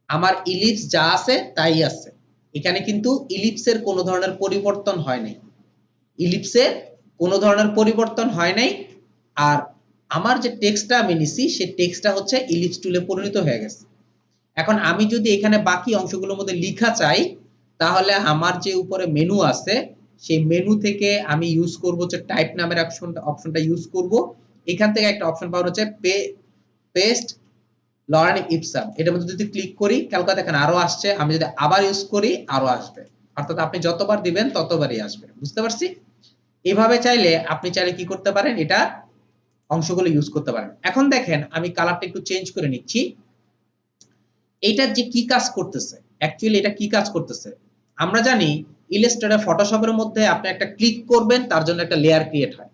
S1: আমার ইলিপস যা আছে তাই আছে, এখানে কিন্তু ইলিপসের কোনো ধরনের পরিবর্তন হয় নাই। ইলিপসের কোনো ধরনের পরিবর্তন হয় নাই। আর আমার যে টেক্সটটা আমি নিছি সেই টেক্সটটা হচ্ছে ইলিপস টুলে পরিণত হয়ে গেছে। এখন আমি যদি এখানে বাকি অংশগুলোর মধ্যে লেখা চাই, তাহলে আমার যে উপরে মেনু আছে সেই মেনু থেকে আমি ইউজ করব হচ্ছে টাইপ নামের অপশনটা ইউজ করব। এখান থেকে একটা অপশন পাওয়া হচ্ছে পেস্ট লরেন ইপসাম, এটার মধ্যে যদি ক্লিক করি ক্যালকুলেট দেখেন আরো আসছে, আমি যদি আবার ইউজ করি আরো আসবে, অর্থাৎ আপনি যতবার দিবেন ততবারই আসবে। বুঝতে পারছি? এভাবে চাইলে আপনি চাইলে কি করতে পারেন, এটা অংশগুলো ইউজ করতে পারেন। এখন দেখেন আমি কালারটা একটু চেঞ্জ করে নিচ্ছি। এইটার যে কি কাজ করতেছে, অ্যাকচুয়ালি এটা কি কাজ করতেছে আমরা জানি। ইলাস্ট্রেটর ফটোশপের মধ্যে আপনি একটা ক্লিক করবেন, তার জন্য একটা লেয়ার ক্রিয়েট হয়।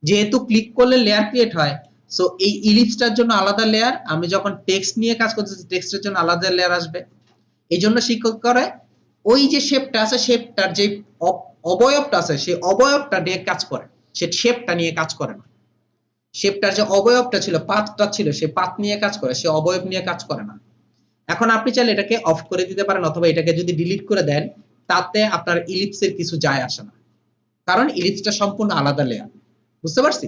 S1: যেহেতু ক্লিক করলে লেয়ার ক্রিয়েট হয়, সো এই ইলিপসটার জন্য আলাদা লেয়ার, আমি যখন টেক্সট নিয়ে কাজ করতেছি টেক্সটের জন্য আলাদা লেয়ার আসবে। এই জন্য শিক্ষক করে ওই যে শেপটা আছে, শেপটার যে অবয়বটা আছে সেই অবয়বটা নিয়ে কাজ করে, সে শেপটা নিয়ে কাজ করে না। শেপটার যে অবয়বটা ছিল, পাতটা ছিল, সে পাত নিয়ে কাজ করে, সে অবয়ব নিয়ে কাজ করে না। এখন আপনি চাইলে এটাকে অফ করে দিতে পারেন, অথবা এটাকে যদি ডিলিট করে দেন তাতে আপনার ইলিপসের কিছু যায় আসে না, কারণ ইলিপসটা সম্পূর্ণ আলাদা লেয়ার। বুঝতে পারছি?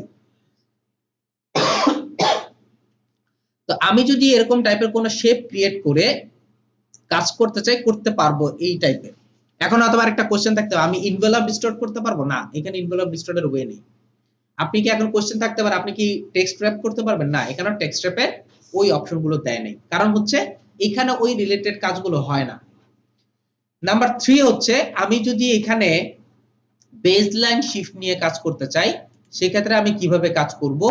S1: তো আমি যদি এরকম টাইপের কোন শেপ ক্রিয়েট করে কাজ করতে চাই, করতে পারবো এই টাইপের। এখন অথবা একটা কোশ্চেন থাকতে হবে, আমি ইনভেলপ ডিস্টর্ট করতে পারবো না, এখানে ইনভেলপ ডিস্টর্টের ওয়ে নেই। আপনি কি এখন কোশ্চেন থাকতে পারে আপনি কি টেক্সট র‍্যাপ করতে পারবেন? না, এখানে টেক্সট র‍্যাপের ওই অপশনগুলো দেয় নাই, কারণ হচ্ছে এখানে ওই রিলেটেড কাজগুলো হয় না। নাম্বার 3 হচ্ছে আমি যদি এখানে বেসলাইন শিফট নিয়ে কাজ করতে চাই, সেক্ষেত্রে আমি কিভাবে কাজ করব?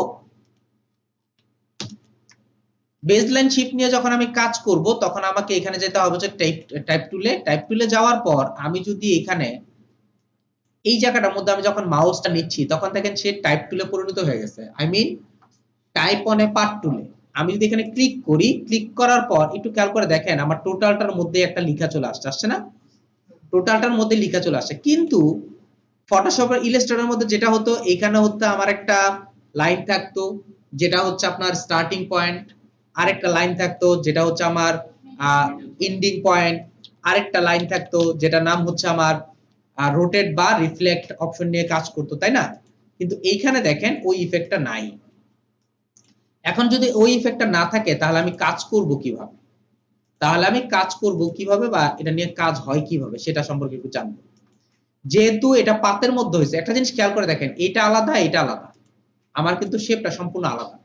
S1: বেসলাইন শিফট নিয়ে যখন আমি কাজ করব তখন আমাকে এখানে যেতে হবে যে টাইপ টুলে যাওয়ার পর আমি যদি এখানে এই জায়গাটার মধ্যে আমি যখন মাউসটা নিচ্ছি তখন দেখেন সে টাইপ টুলে পরিণত হয়ে গেছে, I mean type on a path টুলে। আমি যদি এখানে ক্লিক করি, ক্লিক করার পর একটু খেয়াল করে দেখেন আমার টোটালটার মধ্যে একটা লেখা চলে আসছে না? টোটালটার মধ্যে লেখা চলে আসে। কিন্তু ফটোশপের ইলাস্ট্রেটরের মধ্যে যেটা হতো, এখানে হচ্ছে আমার একটা লাইন থাকতো যেটা হচ্ছে আপনার স্টার্টিং পয়েন্ট, আরেকটা লাইন থাকতো যেটা হচ্ছে আমার এন্ডিং পয়েন্ট, আরেকটা লাইন থাকতো যেটা নাম হচ্ছে আমার রোটেট বা রিফ্লেক্ট অপশন নিয়ে কাজ করতো, তাই না? কিন্তু এইখানে দেখেন ওই ইফেক্টটা নাই। এখন যদি ওই ইফেক্টটা না থাকে তাহলে আমি কাজ করব কিভাবে? বা এটা নিয়ে কাজ হয় কিভাবে সেটা সম্পর্কে একটু জানবো। যেহেতু এটা পাতের মধ্যে হয়েছে, একটা জিনিস খেয়াল করে দেখেন, এটা আলাদা এটা আলাদা, আমার কিন্তু শেপটা সম্পূর্ণ আলাদা।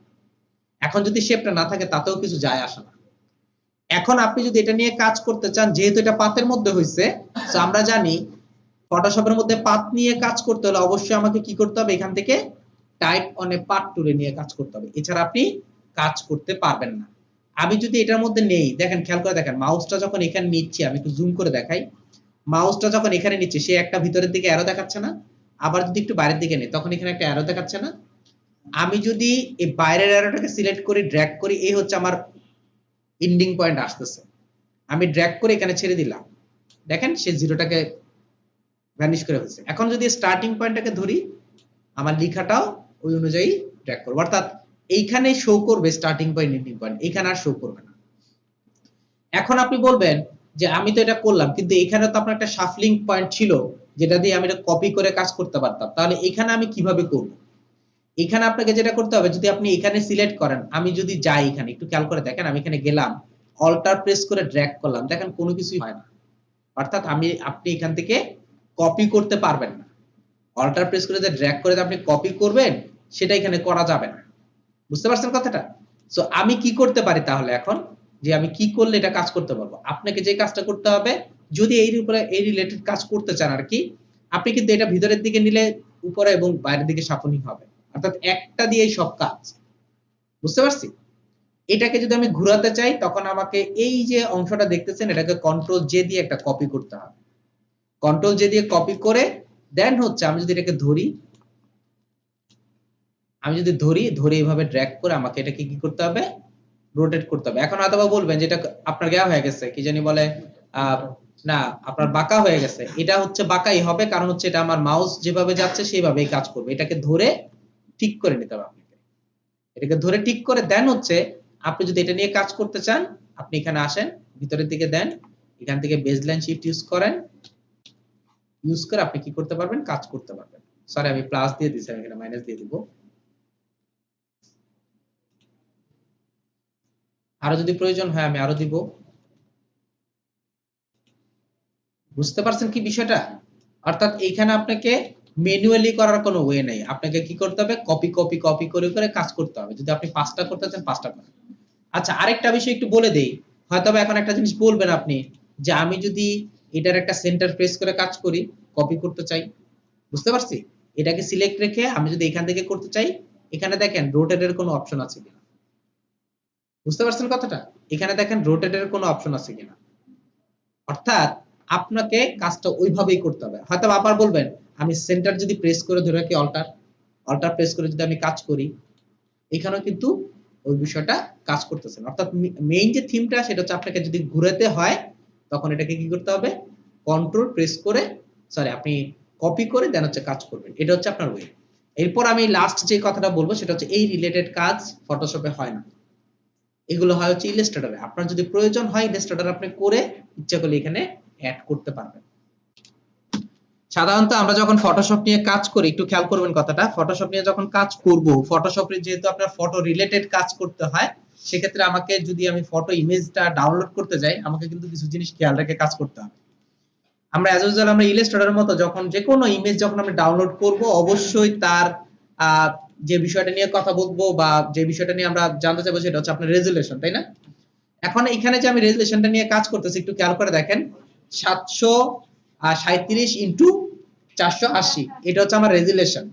S1: এখন যদি শেপটা না থাকে তাতেও কিছু যায় আসে না। এখন আপনি যদি এটা নিয়ে কাজ করতে চান, যেহেতু এটা পাতের মধ্যে হয়েছে, তো আমরা জানি ফটোশপের মধ্যে পাত নিয়ে কাজ করতে হলে অবশ্যই আমাকে কি করতে হবে, এখান থেকে টাইপ অন এ পার্ট টুলে নিয়ে কাজ করতে হবে, এছাড়া আপনি কাজ করতে পারবেন না। আমি যদি এটার মধ্যে নেই, দেখেন খেয়াল করে দেখেন মাউসটা যখন এখানে নিচ্ছি, আমি একটু জুম করে দেখাই, মাউসটা যখন এখানে নিচ্ছে সে একটা ভিতরের দিকে অ্যারো দেখাচ্ছে না? আবার যদি একটু বাইরের দিকে নেই তখন এখানে একটা অ্যারো দেখাচ্ছে না? আমি যদি এই বাইরের অ্যারোটাকে সিলেক্ট করি, ড্র্যাগ করি, এই হচ্ছে আমার এন্ডিং পয়েন্ট আসতেছে, আমি ড্র্যাগ করে এখানে ছেড়ে দিলাম, দেখেন সে জিরোটাকে ভ্যানিশ করে ফেলছে। এখন যদি স্টার্টিং পয়েন্টটাকে ধরি, আমার লেখাটাও ওই অনুযায়ী ড্র্যাগ করব, অর্থাৎ এইখানে শো করবে স্টার্টিং পয়েন্ট এন্ডিং পয়েন্ট, এখানে আর শো করবে না। এখন আপনি বলবেন যে আমি তো এটা করলাম, কিন্তু এখানে তো আপনার একটা শাফলিং পয়েন্ট ছিল যেটা দিয়ে আমি এটা কপি করে কাজ করতে পারতাম, তাহলে এখানে আমি কিভাবে করব? এখানে আপনাকে যেটা করতে হবে, যদি আপনি এখানে সিলেক্ট করেন, আমি যদি যাই এখানে একটু খেয়াল করে দেখেন, আমি এখানে গেলাম, অল্টার প্রেস করে ড্র্যাগ করলাম, দেখেন কোনো কিছুই হয় না। অর্থাৎ আপনি এখান থেকে কপি করতে পারবেন না। অল্টার প্রেস করে যে ড্র্যাগ করে আপনি কপি করবেন, সেটা এখানে করা যাবে না। বুঝতে পারছেন কথাটা? সো আমি কি করতে পারি তাহলে এখন, যে আমি কি করলে এটা কাজ করতে পারবো? আপনাকে যে কাজটা করতে হবে, যদি এই উপরে এই রিলেটেড কাজ করতে চান আর কি, আপনি কিন্তু এটা ভিতরের দিকে নিলে উপরে এবং বাইরের দিকে শাফলিং হবে, অর্থাৎ একটা দিয়েই সব কাজ। বুঝতে পারছি? এটাকে যদি আমি ঘোরাতে চাই তখন আমাকে এই যে অংশটা দেখতেছেন এটাকে কন্ট্রোল জে দিয়ে একটা কপি করতে হবে। কন্ট্রোল জে দিয়ে কপি করে দেন হচ্ছে আমি যদি এটাকে ধরি, ধরে এইভাবে ড্র্যাগ করে আমাকে এটাকে কি করতে হবে, রোটেট করতে হবে। এখন অথবা বলবেন যেটা আপনার গিয়া হয়ে গেছে, কি জানি বলে, না আপনার বাঁকা হয়ে গেছে, এটা হচ্ছে বাঁকাই হবে, কারণ হচ্ছে এটা আমার মাউস যেভাবে যাচ্ছে সেইভাবেই কাজ করবে। এটাকে ধরে ঠিক করে নিতে হবে আপনাকে, এটাকে ধরে ঠিক করে দেন হচ্ছে আপনি যদি এটা নিয়ে কাজ করতে চান, আপনি এখানে আসেন, ভিতরের দিকে দেন, এখান থেকে বেসলাইন শিফট ইউজ করেন, ইউজ করে আপনি কি করতে পারবেন, কাজ করতে পারবেন। সরি আমি প্লাস দিয়ে দিছি, আমি এখানে মাইনাস দিয়ে দিব। আরো যদি প্রয়োজন হয় আমি আরো দিব। বুঝতে পারছেন কি বিষয়টা? অর্থাৎ এইখানে আপনাকে ম্যানুয়ালি করার কোনো ওয়ে নাই, আপনাকে কি করতে হবে, কপি কপি কপি করে করে কাজ করতে হবে। যদি আপনি পাঁচটা করতে চান পাঁচটা করেন। আচ্ছা আরেকটা বিষয় একটু বলে দেই, হয়তো এখন একটা জিনিস বলবেন আপনি, যে আমি যদি এটার একটা সেন্টার প্রেস করে কাজ করি, কপি করতে চাই, বুঝতে পারছি, এটাকে সিলেক্ট রেখে আমি যদি এখান থেকে করতে চাই, এখানে দেখেন রোটেটের কোনো অপশন আছে কিনা, বুঝতে পারছেন কথাটা? এখানে দেখেন রোটেটের কোনো অপশন আছে কিনা, অর্থাৎ আপনাকে কাজটা ওইভাবেই করতে হবে। হয়তো আবার বলবেন আমি সেন্টার যদি প্রেস করে ধরে রাখি, অল্টার প্রেস করে যদি আমি কাজ করি, এখানেও কিন্তু ওই বিষয়টা কাজ করতেছে না। অর্থাৎ মেইন যে থিমটা সেটা হচ্ছে আপনাকে যদি ঘুরাতে হয় তখন এটাকে কি করতে হবে, কন্ট্রোল প্রেস করে আপনি কপি করে দেন হচ্ছে কাজ করবেন। এটা হচ্ছে আপনার ওয়ে। এরপর আমি লাস্ট যে কথাটা বলবো সেটা হচ্ছে এই রিলেটেড কাজ ফটোশপে হয় না, এগুলো হয় হচ্ছে ইলাস্ট্রেটরে। আপনার যদি প্রয়োজন হয় ইলাস্ট্রেটর আপনি করে ইচ্ছা করলে এখানে অ্যাড করতে পারবেন। সাধারণত আমরা যখন ফটোশপ নিয়ে কাজ করি, একটু খেয়াল করবেন কথাটা, ফটোশপ নিয়ে যখন কাজ করব, ফটোশপে যেহেতু আপনার ফটো রিলেটেড কাজ করতে হয়, সেক্ষেত্রে আমাকে যদি আমি ফটো ইমেজটা ডাউনলোড করতে যাই, আমাকে কিন্তু কিছু জিনিস খেয়াল রেখে কাজ করতে হবে। আমরা অ্যাজ ইউজুয়াল আমরা ইলাস্ট্রেটরের মতো যখন যে কোনো ইমেজ যখন আমরা ডাউনলোড করব, অবশ্যই তার যে বিষয়টা নিয়ে কথা বলবো বা যে বিষয়টা নিয়ে আমরা জানতে চাইবো সেটা হচ্ছে আপনার রেজুলেশন, তাই না? এখন এখানে যে আমি রেজুলেশনটা নিয়ে কাজ করতেছি একটু খেয়াল করে দেখেন, 737 ইনটু 480, এটা হচ্ছে আমার রেজুলেশন।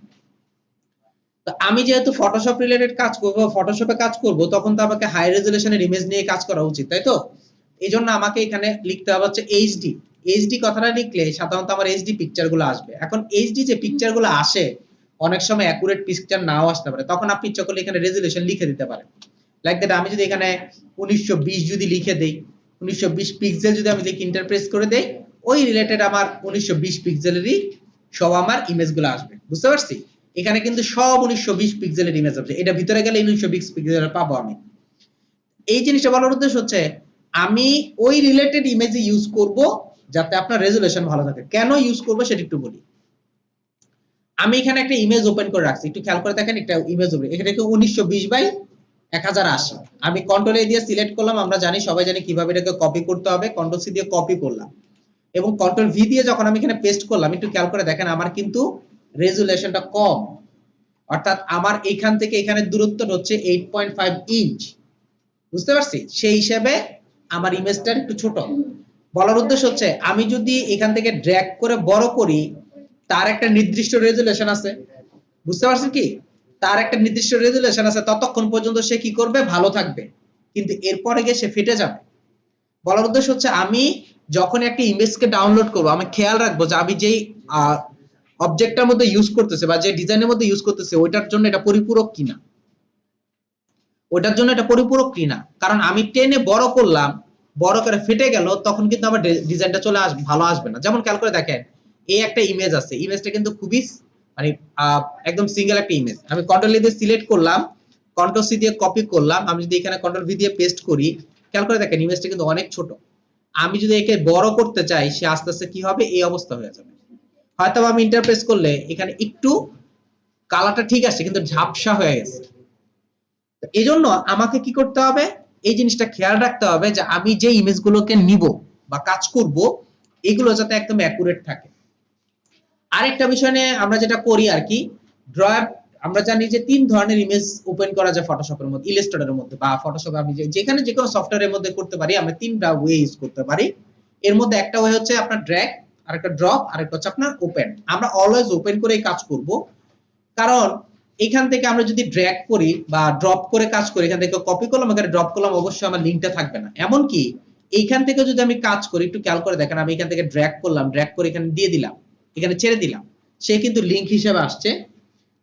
S1: তো আমি যেহেতু ফটোশপ রিলেটেড কাজ করব, ফটোশপে কাজ করব, তখন তো আমাকে হাই রেজুলেশনের ইমেজ নিয়ে কাজ করা উচিত, তাই তো? এই জন্য আমাকে এখানে লিখতে হবে হচ্ছে এইচডি। এইচডি কথাটা লিখলে সাধারণত আমার এইচডি পিকচারগুলো আসবে। এখন এইচডি যে পিকচারগুলো আসে অনেক সময় অ্যাকুরেট পিকচার নাও আসতে পারে, তখন আপনি ইচ্ছা করলে এখানে রেজুলেশন লিখে দিতে পারেন। লাইক দ্যাট আমি যদি এখানে 1920 যদি লিখে দেই, 1920 পিক্সেল যদি আমি লিখে ইন্টারপ্রেস করে দেই, ওই রিলেটেড আমার 1920 পিক্সেলেরই সব আমার ইমেজগুলো আসবে। বুঝতে পারছি? এখানে কিন্তু সব 1920 পিক্সেলের ইমেজ আছে, এটা ভিতরে গেলে 1920 পিক্সেলের পাবো আমি। এই জিনিসটা বলার উদ্দেশ্য হচ্ছে আমি ওই রিলেটেড ইমেজ ইউজ করব যাতে আপনার রেজুলেশন ভালো থাকে। কেন ইউজ করব সেটা একটু বলি। আমি এখানে একটা ইমেজ ওপেন করে রাখছি, একটু খেয়াল করে দেখেন, একটা ইমেজ ওপেন, এখানে 1920 বাই 1080। আমি কন্ট্রোল এ দিয়ে সিলেক্ট করলাম, আমরা জানি সবাই জানি কিভাবে এটাকে কপি করতে হবে, কন্ট্রোল সি দিয়ে কপি করলাম এবং কন্ট্রোল ভি দিয়ে যখন আমি এখানে পেস্ট করলাম, একটু খেয়াল করে দেখেন আমার কিন্তু রেজুলেশনটা কম, অর্থাৎ আমার এখান থেকে এখানে দূরত্বটা হচ্ছে 8.5 ইঞ্চ। বুঝতে পারছি? সেই হিসাবে আমার ইমেজটা একটু ছোট। বলার উদ্দেশ্য হচ্ছে আমি যদি এখান থেকে ড্র্যাগ করে বড় করি, তার একটা নির্দিষ্ট রেজুলেশন আছে। বুঝতে পারছেন কি? তার একটা নির্দিষ্ট রেজুলেশন আছে, ততক্ষণ পর্যন্ত সে কি করবে, ভালো থাকবে, কিন্তু এরপরে গিয়ে সে ফেটে যাবে। বলার উদ্দেশ্য হচ্ছে আমি যখন একটা ইমেজকে ডাউনলোড করব, আমি খেয়াল রাখবো যে আমি যেই অবজেক্টটার মধ্যে ইউজ করতেছে বা যে ডিজাইনের মধ্যে ইউজ করতেছে ওইটার জন্য এটা পরিপূরক কিনা, ওইটার জন্য এটা পরিপূরক কিনা। কারণ আমি টেনে বড় করলাম, বড় করে ফেটে গেল, তখন কিন্তু আমার ডিজাইনটা চলে আসবে, ভালো আসবে না। যেমন খেয়াল করে দেখেন, এই একটা ইমেজ আছে, ইমেজটা কিন্তু খুবই মানে একদম সিঙ্গেল একটা ইমেজ। আমি কন্ট্রোল দিয়ে সিলেক্ট করলাম, কন্ট্রোল সি দিয়ে কপি করলাম, আমি যদি এখানে কন্ট্রোল ভি দিয়ে পেস্ট করি, খেয়াল করে দেখেন ইমেজটা কিন্তু অনেক ছোট। আমি যদি একে বড় করতে চাই, সে আস্তে আস্তে কি হবে, এই অবস্থা হয়ে যাবে। হয়তো আমি ইন্টারপ্রেস করলে এখানে একটু কালারটা ঠিক আছে কিন্তু ঝাপসা হয়ে গেছে। এই জন্য আমাকে কি করতে হবে, এই জিনিসটা খেয়াল রাখতে হবে যে আমি যে ইমেজগুলোকে নিব বা কাজ করব, এগুলো যাতে একদম অ্যাকুরেট থাকে। আরেকটা বিষয় নিয়ে আমরা যেটা করি আর কি, ড্রপ, আমরা জানি যে 3 ধরনের ইমেজ ওপেন করা যায় ফটোশপের মধ্যে, ইলাস্ট্রেটরের মধ্যে বা ফটোশপে আমি যেখানে যে কোনো সফটওয়্যারের মধ্যে করতে পারি, আমরা 3টা ওয়ে ইউজ করতে পারি। এর মধ্যে একটা ওয়ে হচ্ছে আপনার ড্র্যাগ, আরেকটা ড্রপ, আরেকটা হচ্ছে আপনার ওপেন। আমরা অলওয়েজ ওপেন করেই কাজ করব, কারণ এখান থেকে আমরা যদি ড্র্যাগ করি বা ড্রপ করে কাজ করি, এখান থেকে কপি করলাম এখানে ড্রপ করলাম, অবশ্যই আমার লিংকটা থাকবে না। এমনকি এইখান থেকে যদি আমি কাজ করি, একটু খেয়াল করে দেখেন, আমি এখান থেকে ড্র্যাগ করলাম, ড্র্যাগ করে এখানে দিয়ে দিলাম, এখানে ছেড়ে দিলাম, সে কিন্তু লিংক হিসেবে আসছে।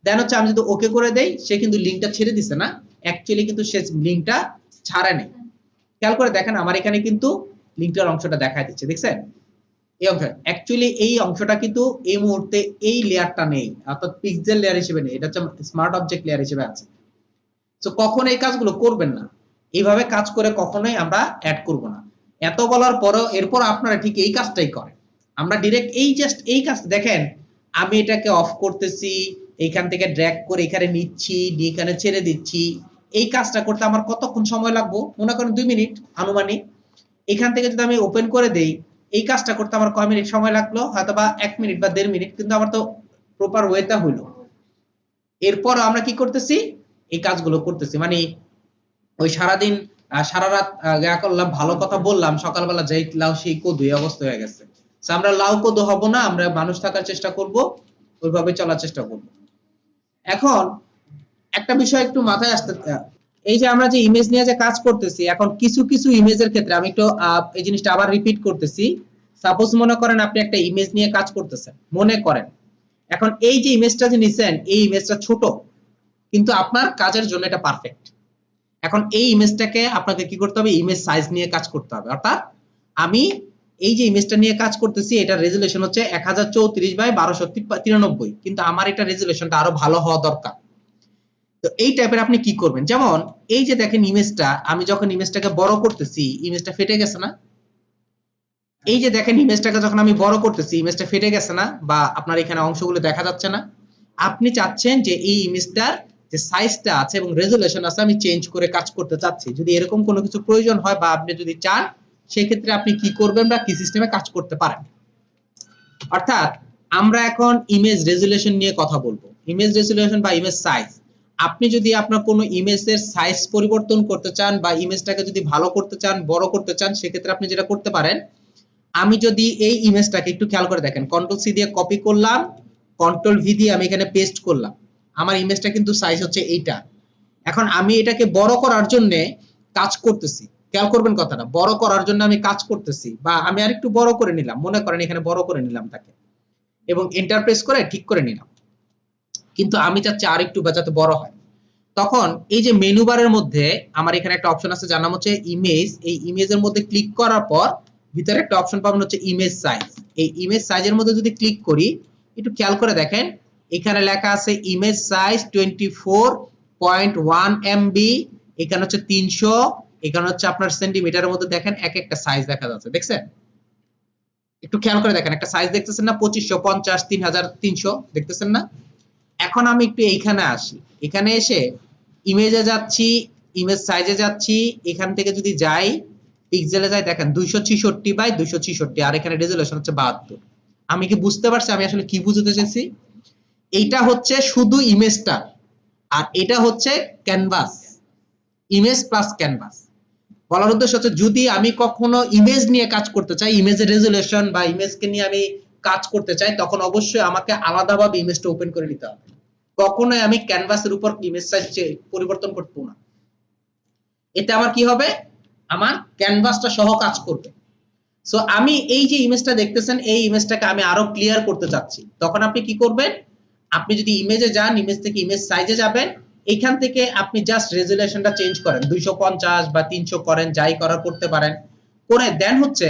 S1: দেন হচ্ছে আমি যদি ওকে করে দেই, সে কিন্তু লিংকটা ছেড়ে দিছে না, অ্যাকচুয়ালি কিন্তু সে লিংকটা ছাড়ে নেই। খেয়াল করে দেখেন আমার এখানে কিন্তু লিংকটার অংশটা দেখাই দিচ্ছে, দেখছেন? এই অংশ অ্যাকচুয়ালি এই অংশটা কিন্তু এই মুহূর্তে এই লেয়ারটা নেই, অর্থাৎ পিক্সেল লেয়ার হিসেবে নেই, এটা হচ্ছে স্মার্ট অবজেক্ট লেয়ার হিসেবে আছে। তো কখনো এই কাজগুলো করবেন না, এইভাবে কাজ করে কখনোই আমরা অ্যাড করব না। এত বলার পরেও এরপর আপনারা ঠিক এই কাজটাই করেন। আমরা ডিরেক্ট এই জাস্ট এই কাজ দেখেন, আমি এটাকে অফ করতেছি, এইখান থেকে ড্র্যাগ করে এখানে নিচ্ছি, নিয়ে এখানে ছেড়ে দিচ্ছি। এই কাজটা করতে আমার কতক্ষণ সময় লাগবে? মনে করেন 2 মিনিট আনুমানিক। এখান থেকে যদি আমি ওপেন করে দেই, এই কাজটা করতে আমার কয় মিনিট সময় লাগলো? হয়তো বা 1 মিনিট বা 1.5 মিনিট, কিন্তু আমার তো প্রপার ওয়েটা হইলো। এরপর আমরা কি করতেছি, এই কাজগুলো করতেছি, মানে ওই সারাদিন সারা রাত গা করলাম, ভালো কথা বললাম, সকালবেলা যেই লাউ সেই কদু, এই অবস্থা হয়ে গেছে। আমরা লাউ কদু হব না, আমরা মানুষ থাকার চেষ্টা করব, ওইভাবে চলার চেষ্টা করব। এখন একটা বিষয় একটু মাথায় আসতে, এই যে আমরা যে ইমেজ নিয়ে যে কাজ করতেছি, এখন কিছু কিছু ইমেজের ক্ষেত্রে আমি একটু এই জিনিসটা আবার রিপিট করতেছি, সাপোজ মনে করেন আপনি একটা ইমেজ নিয়ে কাজ করতেছেন, মনে করেন এখন এই যে ইমেজটা যে নিছেন এই ইমেজটা ছোট, কিন্তু আপনার কাজের জন্য এটা পারফেক্ট। এখন এই ইমেজটাকে আপনাকে কি করতে হবে, ইমেজ সাইজ নিয়ে কাজ করতে হবে। অর্থাৎ আমি এই যে ইমেজটা নিয়ে কাজ করতেছি এটা রেজুলেশন হচ্ছে 1034 বাই 1293, কিন্তু আমার এটা রেজুলেশনটা আরো ভালো হওয়া দরকার। তো এই টাইপের আপনি কি করবেন, যেমন এই যে দেখেন ইমেজটা, আমি যখন ইমেজটাকে বড় করতেছি ইমেজটা ফেটে গেছে না? এই যে দেখেন ইমেজটাকে যখন আমি বড় করতেছি ইমেজটা ফেটে গেছে না, বা আপনার এখানে অংশগুলো দেখা যাচ্ছে না? আপনি চাচ্ছেন যে এই ইমেজটার যে সাইজটা আছে এবং রেজুলেশন আছে আমি চেঞ্জ করে কাজ করতে চাচ্ছি। যদি এরকম কোনো কিছু প্রয়োজন হয় বা আপনি যদি চান, সেই ক্ষেত্রে আপনি কি করবেন বা কি সিস্টেমে কাজ করতে পারেন। অর্থাৎ আমরা এখন ইমেজ রেজুলেশন নিয়ে কথা বলবো। ইমেজ রেজুলেশন বা ইমেজ সাইজ, আপনি যদি আপনার কোনো ইমেজের সাইজ পরিবর্তন করতে চান বা ইমেজটাকে যদি ভালো করতে চান, বড় করতে চান, সেক্ষেত্রে আপনি যেটা করতে পারেন, আমি যদি এই ইমেজটাকে একটু খেয়াল করে দেখেন, কন্ট্রোল সি দিয়ে কপি করলাম, কন্ট্রোল ভি দিয়ে আমি এখানে পেস্ট করলাম, আমার ইমেজটা কিন্তু সাইজ হচ্ছে এইটা। এখন আমি এটাকে বড় করার জন্য কাজ করতেছি, খেয়াল করবেন কথাটা, বড় করার জন্য আমি কাজ করতেছি, বা আমি আরেকটু বড় করে নিলাম, মনে করেন এখানে বড় করে নিলাম তাকে এবং এন্টার প্রেস করে ঠিক করে নিলাম, কিন্তু আমি চাচ্ছি আরেকটু যাতে বড় হয়। তখন এই যে মেনু বারের মধ্যে আমার এখানে একটা অপশন আছে যার নাম হচ্ছে ইমেজ। এই ইমেজের মধ্যে ক্লিক করার পর ভিতরে একটা অপশন পাবেন হচ্ছে ইমেজ সাইজ। এই ইমেজ সাইজের মধ্যে যদি ক্লিক করি, একটু খেয়াল করে দেখেন এখানে লেখা আছে ইমেজ সাইজ 24.1 MB, এখানে হচ্ছে 300, এখানে হচ্ছে আপনার সেন্টিমিটারের মধ্যে দেখেন এক একটা সাইজ দেখা যাচ্ছে, দেখছেন? একটু খেয়াল করে দেখেন একটা সাইজ দেখতেছেন না, 2550, 3300 দেখতেছেন না? এখন আমি একটু এইখানে আসি, এখানে এসে ইমেজে যাচ্ছি, ইমেজ সাইজে যাচ্ছি, এখান থেকে যদি যাই পিক্সেলে যাই, দেখেন 266 বাই 266, আর এখানে রেজুলেশন হচ্ছে 72। আমি কি বুঝতে পারছি আমি আসলে কি বুঝাতে চাইছি? এইটা হচ্ছে শুধু ইমেজটা, আর এটা হচ্ছে ক্যানভাস, ইমেজ প্লাস ক্যানভাস। বলার উদ্দেশ্য হচ্ছে যদি আমি কখনো ইমেজ নিয়ে কাজ করতে চাই, ইমেজের রেজুলেশন বা ইমেজকে নিয়ে আমি কাজ করতে চাই, তখন অবশ্যই আমাকে আলাদাভাবে ইমেজটা ওপেন করে নিতে হবে। কখনোই আমি ক্যানভাসের উপর ইমেজ সাইজ পরিবর্তন করব না। এতে আমার কি হবে, আমার ক্যানভাসটা সহ কাজ করবে। সো আমি এই যে ইমেজটা দেখতেছেন এই ইমেজটাকে আমি আরো ক্লিয়ার করতে চাচ্ছি, তখন আপনি কি করবেন, আপনি যদি ইমেজে যান, ইমেজ থেকে ইমেজ সাইজে যাবেন, এখান থেকে আপনি জাস্ট রেজুলেশনটা চেঞ্জ করেন, 250 বা 300 করেন, যাই করার করতে পারেন, করে দেন হচ্ছে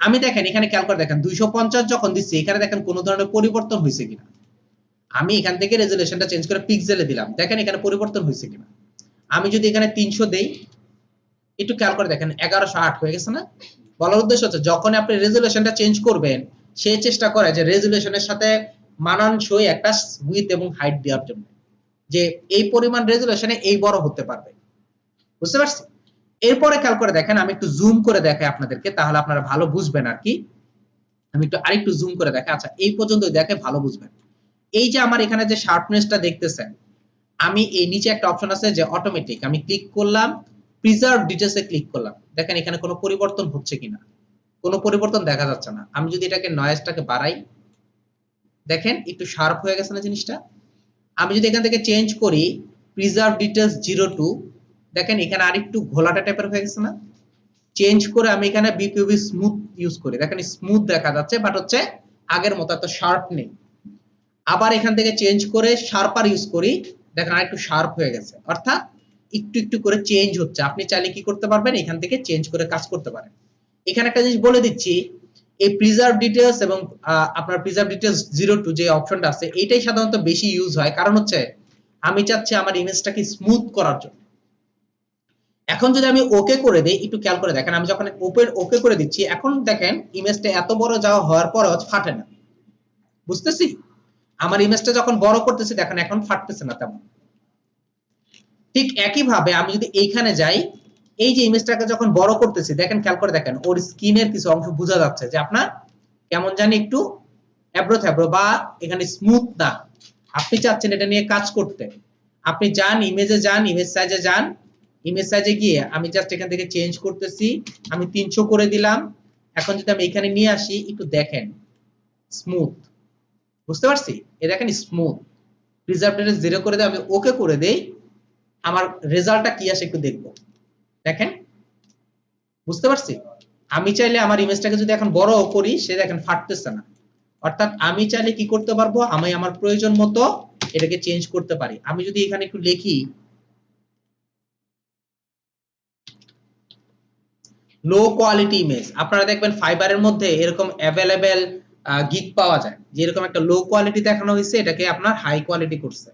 S1: আমি দেখেন এখানে খেয়াল করে দেখেন 250 যখন দিচ্ছি এখানে দেখেন কোনো ধরনের পরিবর্তন হয়েছে কিনা। আমি এখান থেকে রেজুলেশনটা চেঞ্জ করে পিক্সেলে দিলাম, দেখেন এখানে পরিবর্তন হয়েছে কিনা। আমি যদি এখানে 300 দেই, একটু খেয়াল করে দেখেন 1108 হয়ে গেছে না? বলার উদ্দেশ্য হচ্ছে যখন আপনি রেজুলেশনটা চেঞ্জ করবেন, সে চেষ্টা করে যে রেজুলেশনের সাথে মানানসই একটা উইথ এবং হাইট দেওয়ার জন্য, যে এই পরিমাণ রেজুলেশনে এই বড় হতে পারবে। বুঝতে পারছি? এরপরে খেয়াল করে দেখেন, আমি একটু জুম করে দেখাই আপনাদেরকে, তাহলে আপনারা ভালো বুঝবেন আর কি। আমি একটু আরেকটু জুম করে দেখাই, আচ্ছা এই পর্যন্তই দেখে ভালো বুঝবেন। এই যে আমার এখানে যে শার্পনেসটা দেখতেছেন, আমি এই নিচে একটা অপশন আছে যে অটোমেটিক, আমি ক্লিক করলাম, প্রিজার্ভ ডিটেইলসে ক্লিক করলাম, দেখেন এখানে কোনো পরিবর্তন হচ্ছে কিনা, কোনো পরিবর্তন দেখা যাচ্ছে না। আমি যদি এটাকে নয়েজটাকে বাড়াই, দেখেন একটু শার্প হয়ে গেছে না জিনিসটা। আমি যদি এখান থেকে চেঞ্জ করি প্রিজার্ভ ডিটেইলস 02, দেখেন এখানে আরেকটু ঘোলাটা টাইপের হয়ে গেছে না? চেঞ্জ করে আমি এখানে বিপিওবি স্মুথ ইউজ করি, দেখেন স্মুথ দেখা যাচ্ছে, বাট হচ্ছে আগের মতো এত শার্প নেই। আবার এখান থেকে চেঞ্জ করে শার্পার ইউজ করি, দেখেন আরেকটু শার্প হয়ে গেছে। অর্থাৎ একটু একটু করে চেঞ্জ হচ্ছে। আপনি চাইলে কি করতে পারবেন, এখান থেকে চেঞ্জ করে কাজ করতে পারেন। এখানে একটা জিনিস বলে দিচ্ছি, এই প্রিজার্ভ ডিটেইলস এবং আপনার প্রিজার্ভ ডিটেইলস 02 যে অপশনটা আছে, এইটাই সাধারণত বেশি ইউজ হয়, কারণ হচ্ছে আমি চাচ্ছি আমার ইমেজটাকে স্মুথ করার জন্য। এখন যদি আমি ওকে করে দেই, একটু খেয়াল করে দেখেন, আমি যখন ওকে করে দিচ্ছি, এখন দেখেন ইমেজটা এত বড় যাওয়া হওয়ার পরও ফাটে না। বুঝতেছি? আমার ইমেজটা যখন বড় করতেছি দেখেন এখন ফাটতেছে না তেমন। ঠিক একই ভাবে আমি যদি এইখানে যাই, এই যে ইমেজটাকে যখন বড় করতেছি, দেখেন খেয়াল করে দেখেন ওর স্কিনের কিছু অংশ বোঝা যাচ্ছে যে আপনার কেমন জানি একটু এবড়ো থেবড়ো বা এখানে স্মুথ না। আপনি চাচ্ছেন এটা নিয়ে কাজ করতে, আপনি যান ইমেজে যান, ইমেজ সাইজে যান, ইমেজ সাইজে গিয়ে আমি জাস্ট এখান থেকে চেঞ্জ করতেছি, আমি 300 করে দিলাম। এখন যদি আমি এখানে নিয়ে আসি, একটু দেখেন স্মুথ। বুঝতে পারছি? এই দেখেন স্মুথ। প্রিজার্ভ ডিটেইলস 0 করে দেই, আমি ওকে করে দেই, আমার রেজাল্টটা কি আসে একটু দেখবো। দেখেন, বুঝতে পারছি? আমি চাইলে আমার ইমেজটাকে যদি এখন বড় করি, সে দেখেন ফাটতেছে না। অর্থাৎ আমি চাইলে কি করতে পারবো, আমি আমার প্রয়োজন মতো এটাকে চেঞ্জ করতে পারি। আমি যদি এখানে একটু লিখি লো কোয়ালিটি ইমেজ, আপনারা দেখবেন ফাইবারের মধ্যে এরকম অ্যাভেলেবেল গিগ পাওয়া যায়, যে এরকম একটা লো কোয়ালিটি দেখানো হয়েছে, এটাকে আপনার হাই কোয়ালিটি করছে।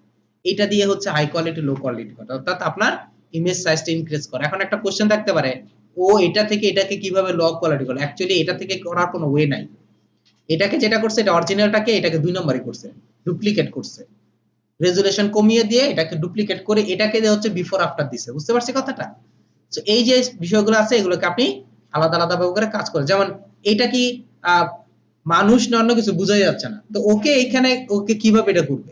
S1: এটা দিয়ে হচ্ছে হাই কোয়ালিটি লো কোয়ালিটি করা, অর্থাৎ আপনার ইমেজ সাইজটা ইনক্রিজ করে। এখন একটা কোশ্চেন থাকতে পারে, ও এটা থেকে এটাকে কিভাবে লো কোয়ালিটি করলো? অ্যাকচুয়ালি এটা থেকে করার কোনো ওয়ে নাই। এটাকে যেটা করছে, এটা অরিজিনালটাকে এটাকে 2 নম্বরই করছে, ডুপ্লিকেট করছে। রেজোলিউশন কমিয়ে দিয়ে এটাকে ডুপ্লিকেট করে এটাকে দিয়ে হচ্ছে বিফোর আফটার দিছে। বুঝতে পারছি কথাটা? তো এই যে বিষয়গুলো আছে, এগুলোকে আপনি আলাদা আলাদা ভাবে করে কাজ করেন। যেমন এটা কি মানুষ না অন্য কিছু বোঝাই যাচ্ছে না, তো ওকে এখানে ওকে কিভাবে এটা করবে?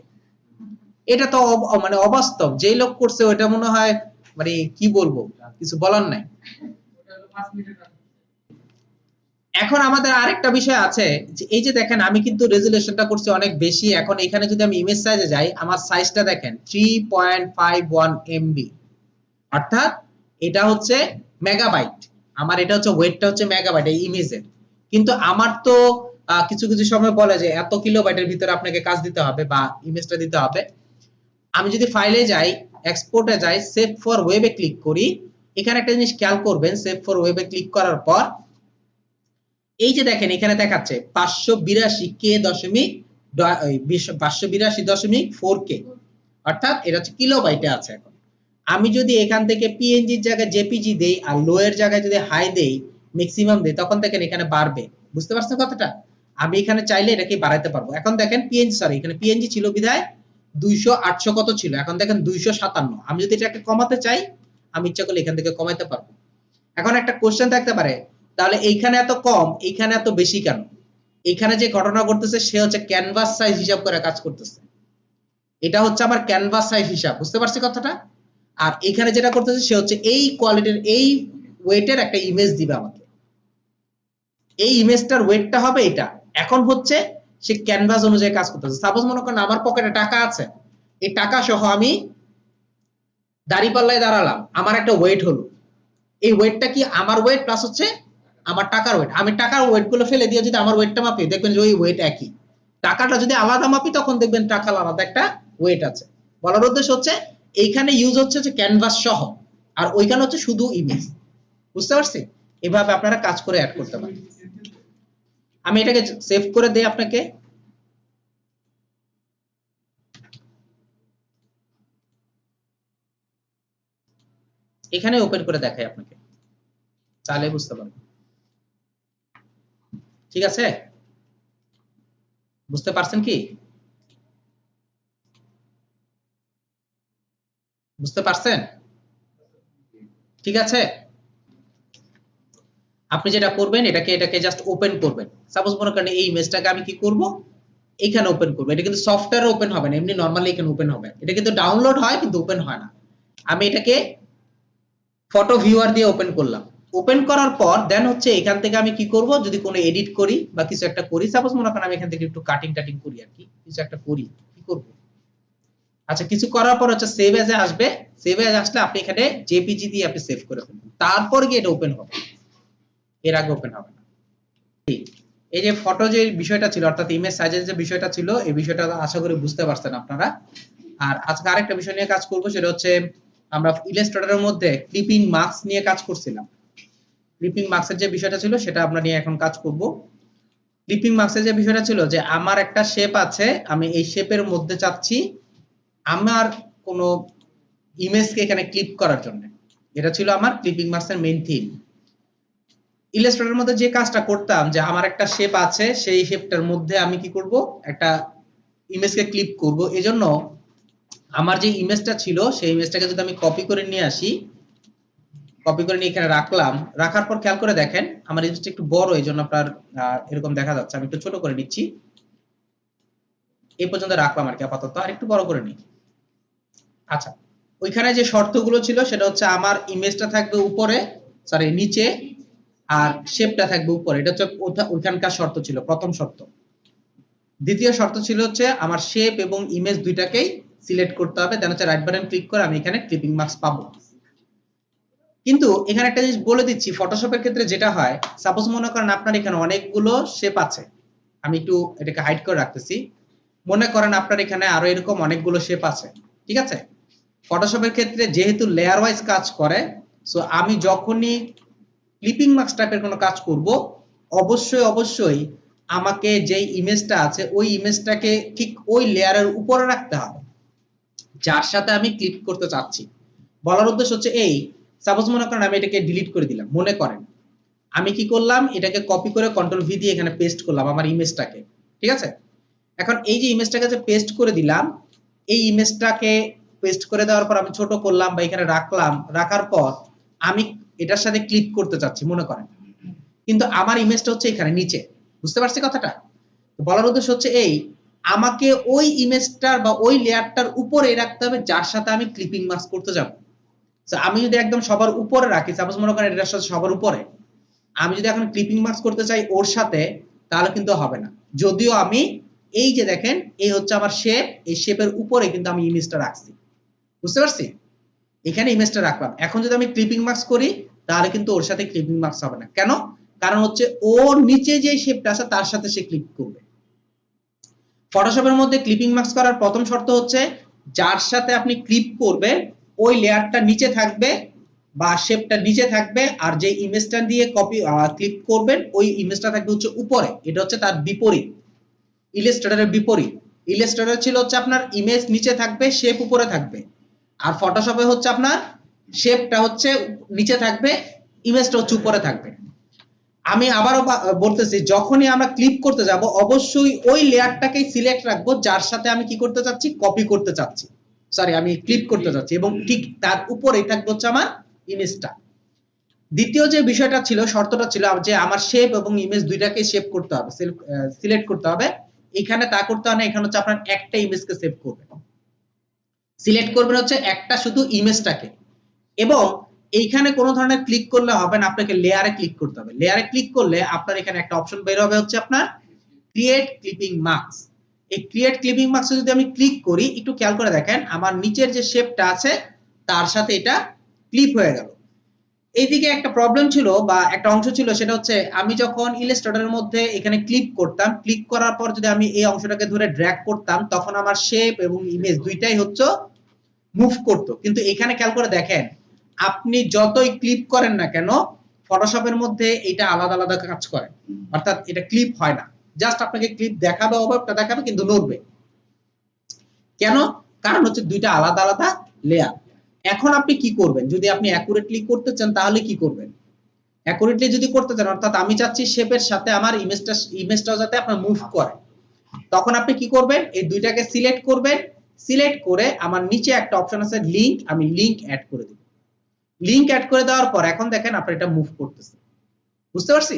S1: এটা তো মানে অবাস্তব। যেই লোক করছে ওটা মনে হয় মানে কি বলবো, কিছু বলার নাই। এখন আমাদের আরেকটা বিষয় আছে, যে এই যে দেখেন আমি কিন্তু রেজোলিউশনটা করছি অনেক বেশি। এখন এখানে যদি আমি ইমেজ সাইজে যাই, আমার সাইজটা দেখেন 3.51 এমবি, অর্থাৎ এটা হচ্ছে মেগাবাইট। আমার এটা হচ্ছে ওয়েটটা হচ্ছে মেগাবাইট এই ইমেজের। কিন্তু আমার তো কিছু কিছু সময় বলে যে এত কিলোবাইটের ভিতরে আপনাকে কাজ দিতে হবে বা ইমেজটা দিতে হবে। আমি যদি ফাইলে যাই, এক্সপোর্টে যাই, সেভ ফর ওয়েবে ক্লিক করি, এখানে একটা জিনিস খেয়াল করবেন, সেভ ফর ওয়েবে ক্লিক করার পর এই যে দেখেন এখানে দেখাচ্ছে 582 কে, অর্থাৎ এটা হচ্ছে কিলোবাইটে আছে। এখন আমি যদি এখান থেকে পিএনজির জায়গায় জেপিজি দেই আর লো এর জায়গায় যদি হাই দেই, ম্যাক্সিমাম দেই, তখন দেখেন এখানে বাড়বে। বুঝতে পারছেন কথাটা? আমি এখানে চাইলে এটাকে বাড়াইতে পারবো। এখন দেখেন পিএনজি, সরি এখানে পিএনজি ছিল বিধায় 200 800 কত ছিল, এখন দেখেন 257। আমি যদি এটাকে কমাতে চাই, আমি ইচ্ছা করলে এখান থেকে কমাইতে পারবো। এখন একটা কোশ্চেন থাকতে পারে, তাহলে এইখানে এত কম, এইখানে এত বেশি কেন? এখানে যে ঘটনা করতেছে, সে হচ্ছে ক্যানভাস সাইজ হিসাব করে কাজ করতেছে। এটা হচ্ছে আমার ক্যানভাস সাইজ হিসাব। বুঝতে পারছি কথাটা? আর এখানে যেটা করতেছে, সে হচ্ছে এই কোয়ালিটির এই ওয়েটের একটা ইমেজ দিবে আমাকে। এই ইমেজটার ওয়েটটা হবে এটা। এখন হচ্ছে সে ক্যানভাস অনুযায়ী কাজ করতেছে। সাপোজ মনে করেন আমার পকেটে টাকা আছে, এই টাকা সহ আমি দাঁড়িপাল্লায় দাঁড়ালাম, আমার একটা ওয়েট হলো। এই ওয়েটটা কি আমার ওয়েট প্লাস হচ্ছে আমার টাকার ওয়েট। আমি টাকার ওয়েট গুলো ফেলে দিয়ে যদি আমার ওয়েটটা মাপি, দেখবেন যে ওই ওয়েট একই। টাকাটা যদি আলাদা মাপি, তখন দেখবেন টাকার আলাদা একটা ওয়েট আছে। বলার উদ্দেশ্য হচ্ছে এইখানে ইউজ হচ্ছে যে ক্যানভাস সহ, আর ওইখানে হচ্ছে শুধু ইমেজ। বুঝতে পারছি? এভাবে আপনারা কাজ করে অ্যাড করতে পারেন। আমি এটাকে সেভ করে দেই আপনাকে। এখানে ওপেন করে দেখাই আপনাকে, তাহলে বুঝতে পারবেন। ঠিক আছে? বুঝতে পারছেন কি? বুঝতে পারছেন? ঠিক আছে? আপনি যেটা করবেন, এটাকে জাস্ট ওপেন করবেন। সাপোজ মনে করেন এই ইমেজটাকে আমি কি করব, এখানে ওপেন করব। এটা কিন্তু সফটওয়্যারে ওপেন হবে না, এমনি নরমালি এখানে ওপেন হবে। এটা কিন্তু ডাউনলোড হয় কিন্তু ওপেন হয় না। আমি এটাকে ফটো ভিউয়ার দিয়ে ওপেন করলাম। ওপেন করার পর দেন হচ্ছে এখান থেকে আমি কি করব, যদি কোনো এডিট করি বা কিছু একটা করি, সাপোজ মনে করেন আমি এখান থেকে একটু কাটিং টাটিং করি আর কি, কিছু একটা করি, কি করব? আচ্ছা, কিছু করার পর হচ্ছে সেভ এজে আসবে। সেভ এজ আসলে আপনি এখানে জেপিজি দিয়ে আপনি সেভ করে ফেলবেন, তারপর গিয়ে এটা ওপেন হবে, এর আগে ওপেন হবে না। এই যে ফটো যে বিষয়টা ছিল, অর্থাৎ ইমেজ সাইজের যে বিষয়টা ছিল, এই বিষয়টা আশা করি বুঝতে পারছেন আপনারা। আর আজকে আরেকটা বিষয় নিয়ে কাজ করব, সেটা হচ্ছে আমরা ইলাস্ট্রেটরের মধ্যে ক্লিপিং মার্কস নিয়ে কাজ করছিলাম। ক্লিপিং মার্কসের যে বিষয়টা ছিল সেটা আমরা নিয়ে এখন কাজ করব। ক্লিপিং মার্কসের যে বিষয়টা ছিল, যে আমার একটা শেপ আছে, আমি এই শেপের মধ্যে চাচ্ছি আমার কোনো ইমেজকে এখানে ক্লিপ করার জন্য। এটা ছিল আমার ক্লিপিং মার্কসের মেইন থিম। ইলাস্ট্রেটরের মধ্যে যে কাজটা করতাম, যে আমার একটা শেপ আছে, সেই শেপটার মধ্যে আমি কি করব, একটা ইমেজকে ক্লিপ করব। এজন্য আমার যে ইমেজটা ছিল, সেই ইমেজটাকে যদি আমি কপি করে নিয়ে আসি, কপি করে নিয়ে এখানে রাখলাম, রাখার পর খেয়াল করে দেখেন আমার ইমেজটা একটু বড়, এইজন্য আপনার এরকম দেখা যাচ্ছে। আমি একটু ছোট করে নিচ্ছি, এই পর্যন্ত রাখলাম আর কি আপাতত, আর একটু বড় করে নিই। আচ্ছা, ওইখানে যে শর্তগুলো ছিল, সেটা হচ্ছে আমার ইমেজটা থাকবে উপরে, সরি নিচে, আর শেপটা থাকবে উপরে। এটা হচ্ছে ওইখানকার শর্ত ছিল, প্রথম শর্ত। দ্বিতীয় শর্ত ছিল হচ্ছে আমার শেপ এবং ইমেজ দুইটাকেই সিলেক্ট করতে হবে, দেন হচ্ছে রাইট বাটন ক্লিক করে আমি এখানে ক্লিপিং মার্কস পাবো। কিন্তু এখানে একটা জিনিস বলে দিচ্ছি, ফটোশপের ক্ষেত্রে যেটা হয়, সাপোজ মনে করেন আপনার এখানে অনেকগুলো শেপ আছে, আমি একটু এটাকে হাইড করে রাখতেছি, মনে করেন আপনার এখানে আরো এরকম অনেকগুলো শেপ আছে, ঠিক আছে? ফটোশপের ক্ষেত্রে যেহেতু লেয়ার ওয়াইজ কাজ করে, সো আমি যখনই ক্লিপিং মাস্ক টাইপের কোনো কাজ করব, অবশ্যই অবশ্যই আমাকে যে ইমেজটা আছে ওই ইমেজটাকে ঠিক ওই লেয়ারের উপরে রাখতে হবে যার সাথে আমি ক্লিপ করতে চাচ্ছি। বলার উদ্দেশ্য হচ্ছে এই, সাপোজ মনে করেন আমি এটাকে ডিলিট করে দিলাম, মনে করেন আমি কি করলাম, এটাকে কপি করে কন্ট্রোল ভি দিয়ে এখানে পেস্ট করলাম আমার ইমেজটাকে, ঠিক আছে? এখন এই যে ইমেজটাকে যে পেস্ট করে দিলাম, এই ইমেজটাকে পেস্ট করে দেওয়ার পর আমি ছোট করলাম বা এখানে রাখলাম, রাখার পর আমি এটার সাথে ক্লিক করতে চাচ্ছি মনে করেন, কিন্তু আমার ইমেজটা হচ্ছে এখানে নিচে, বুঝতে পারছি কথাটা? বলার উদ্দেশ্য হচ্ছে এই, আমাকে ওই ইমেজটার বা ওই লেয়ারটার উপরে রাখতে হবে যার সাথে আমি ক্লিপিং মাস্ক করতে যাব। আমি যদি একদম সবার উপরে রাখি, সাপোজ মনে করেন এটার সাথে সবার উপরে, আমি যদি এখন ক্লিপিং মাস্ক করতে চাই ওর সাথে, তাহলে কিন্তু হবে না। যদিও আমি এই যে দেখেন, এই হচ্ছে আমার শেপ, এই শেপের উপরে কিন্তু আমি ইমেজটা রাখছি, বুঝতে পারছি? এখানে ইমেজটা রাখলাম, এখন যদি আমি ক্লিপিং মাস্ক করি তাহলে কিন্তু ওর সাথে ক্লিপিং মাস্ক হবে না। কেন? কারণ হচ্ছে ওর নিচে যে শেপটা আছে তার সাথে সে ক্লিক করবে। ফটোশপের মধ্যে ক্লিপিং মাস্ক করার প্রথম শর্ত হচ্ছে যার সাথে আপনি ক্লিপ করবেন ওই লেয়ারটা নিচে থাকবে বা শেপটা নিচে থাকবে, আর যে ইমেজটা দিয়ে কপি ক্লিপ করবেন ওই ইমেজটা থাকবে হচ্ছে উপরে। এটা হচ্ছে তার বিপরীত, ইলাস্ট্রেটরের বিপরীত। ইলাস্ট্রেটর ছিল হচ্ছে আপনার ইমেজ নিচে থাকবে, শেপ উপরে থাকবে, আর ফটোশপে হচ্ছে আপনার শেপটা হচ্ছে নিচে থাকবে, ইমেজটা হচ্ছে উপরে থাকবে। আমি আবারও বলতেছি, যখনই আমরা ক্লিপ করতে যাব অবশ্যই ওই লেয়ারটাকেই সিলেক্ট রাখবো যার সাথে আমি কি করতে চাচ্ছি, কপি করতে চাচ্ছি, সরি আমি ক্লিপ করতে চাচ্ছি, এবং ঠিক তার উপরেই থাকবে হচ্ছে আমার ইমেজটা। দ্বিতীয় যে বিষয়টা ছিল, শর্তটা ছিল যে আমার শেপ এবং ইমেজ দুইটাকে সেভ করতে হবে, সিলেক্ট করতে হবে। এখানে তা করতে হয় না, এখানে হচ্ছে আপনার একটা ইমেজকে সেভ করবেন, সিলেক্ট করবেন হচ্ছে একটা শুধু ইমেজটাকে, এবং এইখানে কোনো ধরনের ক্লিক করলে হবে না, আপনাকে লেয়ারে ক্লিক করতে হবে। লেয়ারে ক্লিক করলে আপনার এখানে একটা অপশন বের হবে হচ্ছে আপনার ক্রিয়েট ক্লিপিং মাস্ক। এই ক্রিয়েট ক্লিপিং মাস্কে যদি আমি ক্লিক করি, একটু খেয়াল করে দেখেন আমার নিচের যে শেপটা আছে তার সাথে এটা ক্লিপ হয়ে গেল। এইদিকে একটা প্রবলেম ছিল বা একটা অংশ ছিল, সেটা হচ্ছে আমি যখন ইলাস্ট্রেটরের মধ্যে এখানে ক্লিক করতাম, ক্লিক করার পর যদি আমি এই অংশটাকে ধরে ড্র্যাগ করতাম তখন আমার শেপ এবং ইমেজ দুইটাই হচ্ছে মুভ করতো। কিন্তু এখানে খেয়াল করে দেখেন, আপনি যতই ক্লিপ করেন না কেন ফটোশপের মধ্যে এটা আলাদা আলাদা কাজ করে, অর্থাৎ এটা ক্লিপ হয় না, জাস্ট আপনাকে ক্লিপ দেখাবে, ওভারটা দেখাবে কিন্তু নড়বে। কেন? কারণ হচ্ছে দুইটা আলাদা আলাদা লেয়ার। এখন আপনি কি করবেন, যদি আপনি অ্যাকুরেটলি করতে চান তাহলে কি করবেন? অ্যাকুরেটলি যদি করতে চান, অর্থাৎ আমি চাচ্ছি শেপের সাথে আমার ইমেজটাও যাতে আপনার মুভ করে, তখন আপনি কি করবেন, এই দুইটাকে সিলেক্ট করবেন, সিলেক্ট করে আমার নিচে একটা অপশন আছে লিংক, আমি লিংক অ্যাড করে দেব। লিংক অ্যাড করে দেওয়ার পর এখন দেখেন আপনার এটা মুভ করতেছে, বুঝতে পারছি?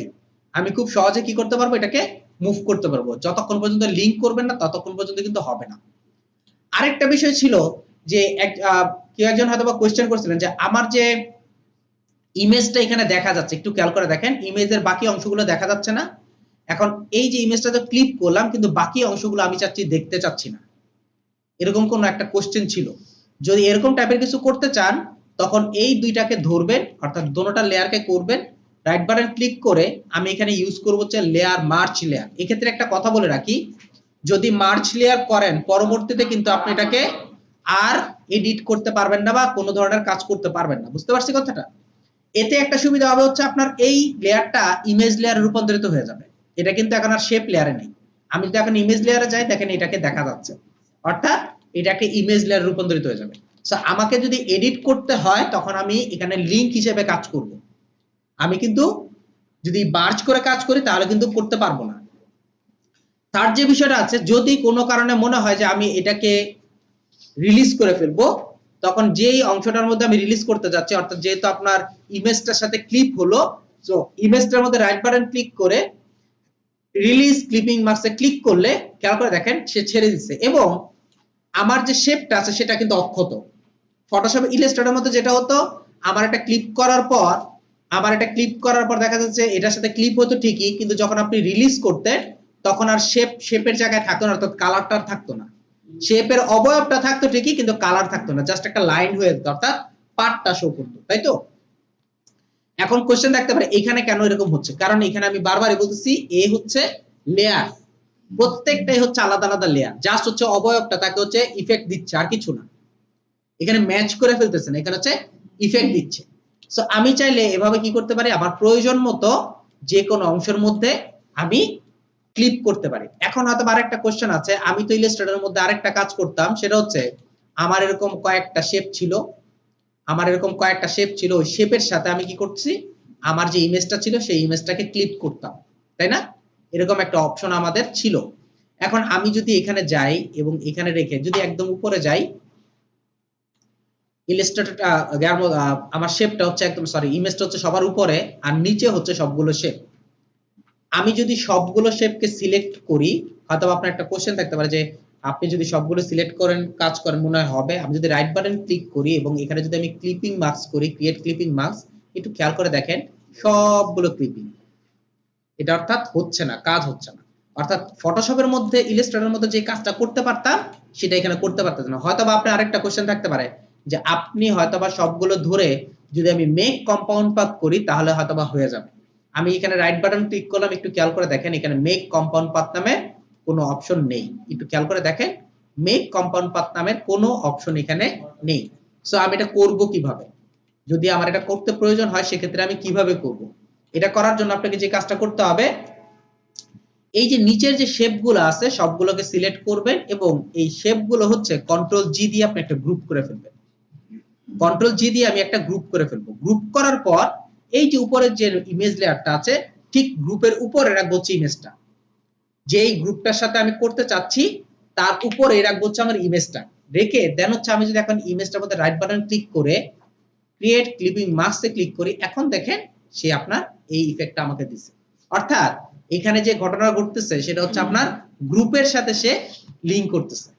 S1: আমি খুব সহজে কি করতে পারবো, এটাকে মুভ করতে পারবো। যতক্ষণ পর্যন্ত লিংক করবেন না ততক্ষণ পর্যন্ত কিন্তু হবে না। আরেকটা বিষয় ছিল যে কেউ একজন হয়তো বা কোয়েশ্চেন করছিলেন যে আমার যে ইমেজটা এখানে দেখা যাচ্ছে, একটু খেয়াল করে দেখেন ইমেজের বাকি অংশগুলো দেখা যাচ্ছে না। এখন এই যে ইমেজটাতে ক্লিক করলাম কিন্তু বাকি অংশগুলো আমি চাচ্ছি দেখতে চাচ্ছি না, এরকম কোন একটা কোশ্চেন ছিল। যদি এরকম টাইপের কিছু করতে চান তখন এই দুইটাকে ধরবেন, অর্থাৎ দোনোটা লেয়ারকে করবেন, রাইট বাটন ক্লিক করে আমি এখানে ইউজ করব হচ্ছে লেয়ার মার্চ লেয়ার। এক্ষেত্রে একটা কথা বলে রাখি, যদি মার্চ লেয়ার করেন পরবর্তীতে কিন্তু আপনি এটাকে আর এডিট করতে পারবেন না বা কোনো ধরনের কাজ করতে পারবেন না, বুঝতে পারছি কথাটা? এতে একটা সুবিধা হবে হচ্ছে আপনার এই লেয়ারটা ইমেজ লেয়ারে রূপান্তরিত হয়ে যাবে, এটা কিন্তু এখন আর শেপ লেয়ারে নেই। আমি যদি এখন ইমেজ লেয়ারে যাই দেখেন এটাকে দেখা যাচ্ছে, অর্থাৎ এটাকে ইমেজ লেয়ারে রূপান্তরিত হয়ে যাবে। সো আমাকে যদি এডিট করতে হয় তখন আমি এখানে লিংক হিসেবে কাজ করব, আমি কিন্তু যদি মার্জ করে কাজ করি তাহলে কিন্তু করতে পারবো না। তার যে বিষয়টা আছে, যদি কোনো কারণে মনে হয় যে আমি এটাকে রিলিজ করে ফেলবো, তখন যেই অংশটার মধ্যে আমি রিলিজ করতে যাচ্ছি, অর্থাৎ যেহেতু আপনার ইমেজটার সাথে ক্লিপ হলো, সো ইমেজটার মধ্যে রাইট বাটন ক্লিক করে রিলিজ ক্লিপিং মাস্কে ক্লিক করলে খেয়াল করে দেখেন সে ছেড়ে দিচ্ছে, এবং আমার যে শেপটা আছে সেটা কিন্তু অক্ষত। ফটোশপ ইলাস্ট্রেটরের মধ্যে যেটা হতো, আমার একটা ক্লিপ করার পর দেখা যাচ্ছে এটার সাথে ক্লিপ হতো ঠিকই, কিন্তু যখন আপনি রিলিজ করতেন তখন আর শেপের জায়গায় থাকতো না, অর্থাৎ কালারটা থাকতো না। শেপের অবয়বটা থাকতো ঠিকই কিন্তু কালার থাকতো না, জাস্ট একটা লাইন হয়ে যেত, অর্থাৎ পার্টটা শো করতো, তাই তো? এখন কোশ্চেন থাকতে পারে এখানে কেন এরকম হচ্ছে, কারণ এখানে আমি বারবারই বলতেছি এ হচ্ছে লেয়ার, প্রত্যেকটাই হচ্ছে আলাদা আলাদা লেয়ার, জাস্ট হচ্ছে অবয়বটা তাকে হচ্ছে ইফেক্ট দিচ্ছে আর কিছু না, এখানে ম্যাচ করে ফেলতেছে না, এখানে হচ্ছে ইফেক্ট দিচ্ছে। সো আমি চাইলে এভাবে কি করতে পারি, আমার প্রয়োজন মতো যে কোনো অংশের মধ্যে আমি ক্লিপ করতে পারি। এখন হয়তো আরেকটা কোশ্চেন আছে, আমি তো ইলাস্ট্রেটরের মধ্যে আরেকটা কাজ করতাম, সেটা হচ্ছে আমার এরকম কয়েকটা শেপ ছিল, ওই শেপের সাথে আমি কি করছি, আমার যে ইমেজটা ছিল সেই ইমেজটাকে ক্লিপ করতাম, তাই না? এরকম একটা অপশন আমাদের ছিল। এখন আমি যদি এখানে যাই এবং এখানে রেখে যদি একদম উপরে যাই, ইলাস্ট্রেটরটা আমার শেপটা হচ্ছে একদম ইমেজটা হচ্ছে সবার উপরে আর নিচে হচ্ছে সবগুলো শেপ। আমি যদি সবগুলো শেপকে সিলেক্ট করি, হয়তো আপনার একটা কোশ্চেন থাকতে পারে যে আপনি যদি সবগুলো সিলেক্ট করেন কাজ করেন মনে হয় হবে। আমি যদি রাইট বাটন ক্লিক করি এবং এখানে যদি আমি ক্লিপিং মার্কস করি, ক্রিয়েট ক্লিপিং মার্কস, একটু খেয়াল করে দেখেন সবগুলো ক্লিপিং, এটা অর্থাৎ হচ্ছে না, কাজ হচ্ছে না। অর্থাৎ ফটোশপের মধ্যে ইলাস্ট্রেটরের মধ্যে যে কাজটা করতে পারতাম সেটা এখানে করতে পারতেন না। হয়তোবা আপনার আরেকটা কোশ্চেন থাকতে পারে যে আপনি হয়তোবা সবগুলো ধরে যদি আমি মেক কম্পাউন্ড পাথ করি তাহলে হয়তোবা হয়ে যাবে। আমি এখানে রাইট বাটন ক্লিক করলাম, একটু খেয়াল করে দেখেন এখানে মেক কম্পাউন্ড পাথ নামে কোনো অপশন নেই, একটু খেয়াল করে দেখেন মেক কম্পাউন্ড পাথ নামের কোনো অপশন এখানে নেই। সো আমি এটা করব কিভাবে, যদি আমার এটা করতে প্রয়োজন হয় সেক্ষেত্রে আমি কিভাবে করব? এটা করার জন্য আপনাকে যে কাজটা করতে হবে, এই যে নিচের যে শেপগুলো আছে সবগুলোকে সিলেক্ট করবেন এবং এই শেপগুলো হচ্ছে কন্ট্রোল জি দিয়ে আপনি একটা গ্রুপ করে ফেলবেন। কন্ট্রোল জি দিয়ে আমি একটা গ্রুপ করে ফেলবো। গ্রুপ করার পর এই যে উপরের যে ইমেজ লেয়ারটা আছে ঠিক গ্রুপের উপরে রাখবো হচ্ছে ইমেজটা, যেই গ্রুপটার সাথে আমি করতে চাচ্ছি তার উপরে রাখবো হচ্ছে আমার ইমেজটা, রেখে দেন হচ্ছে আমি যদি এখন ইমেজটার মধ্যে রাইট বাটন ক্লিক করে ক্রিয়েট ক্লিপিং মাস্কে ক্লিক করি, এখন দেখেন সে আপনার এই ইফেক্টটা আমাকে দিচ্ছে। অর্থাৎ এখানে যে ঘটনা ঘটতেছে সেটা হচ্ছে আপনার গ্রুপের সাথে সে লিংক করতেছে।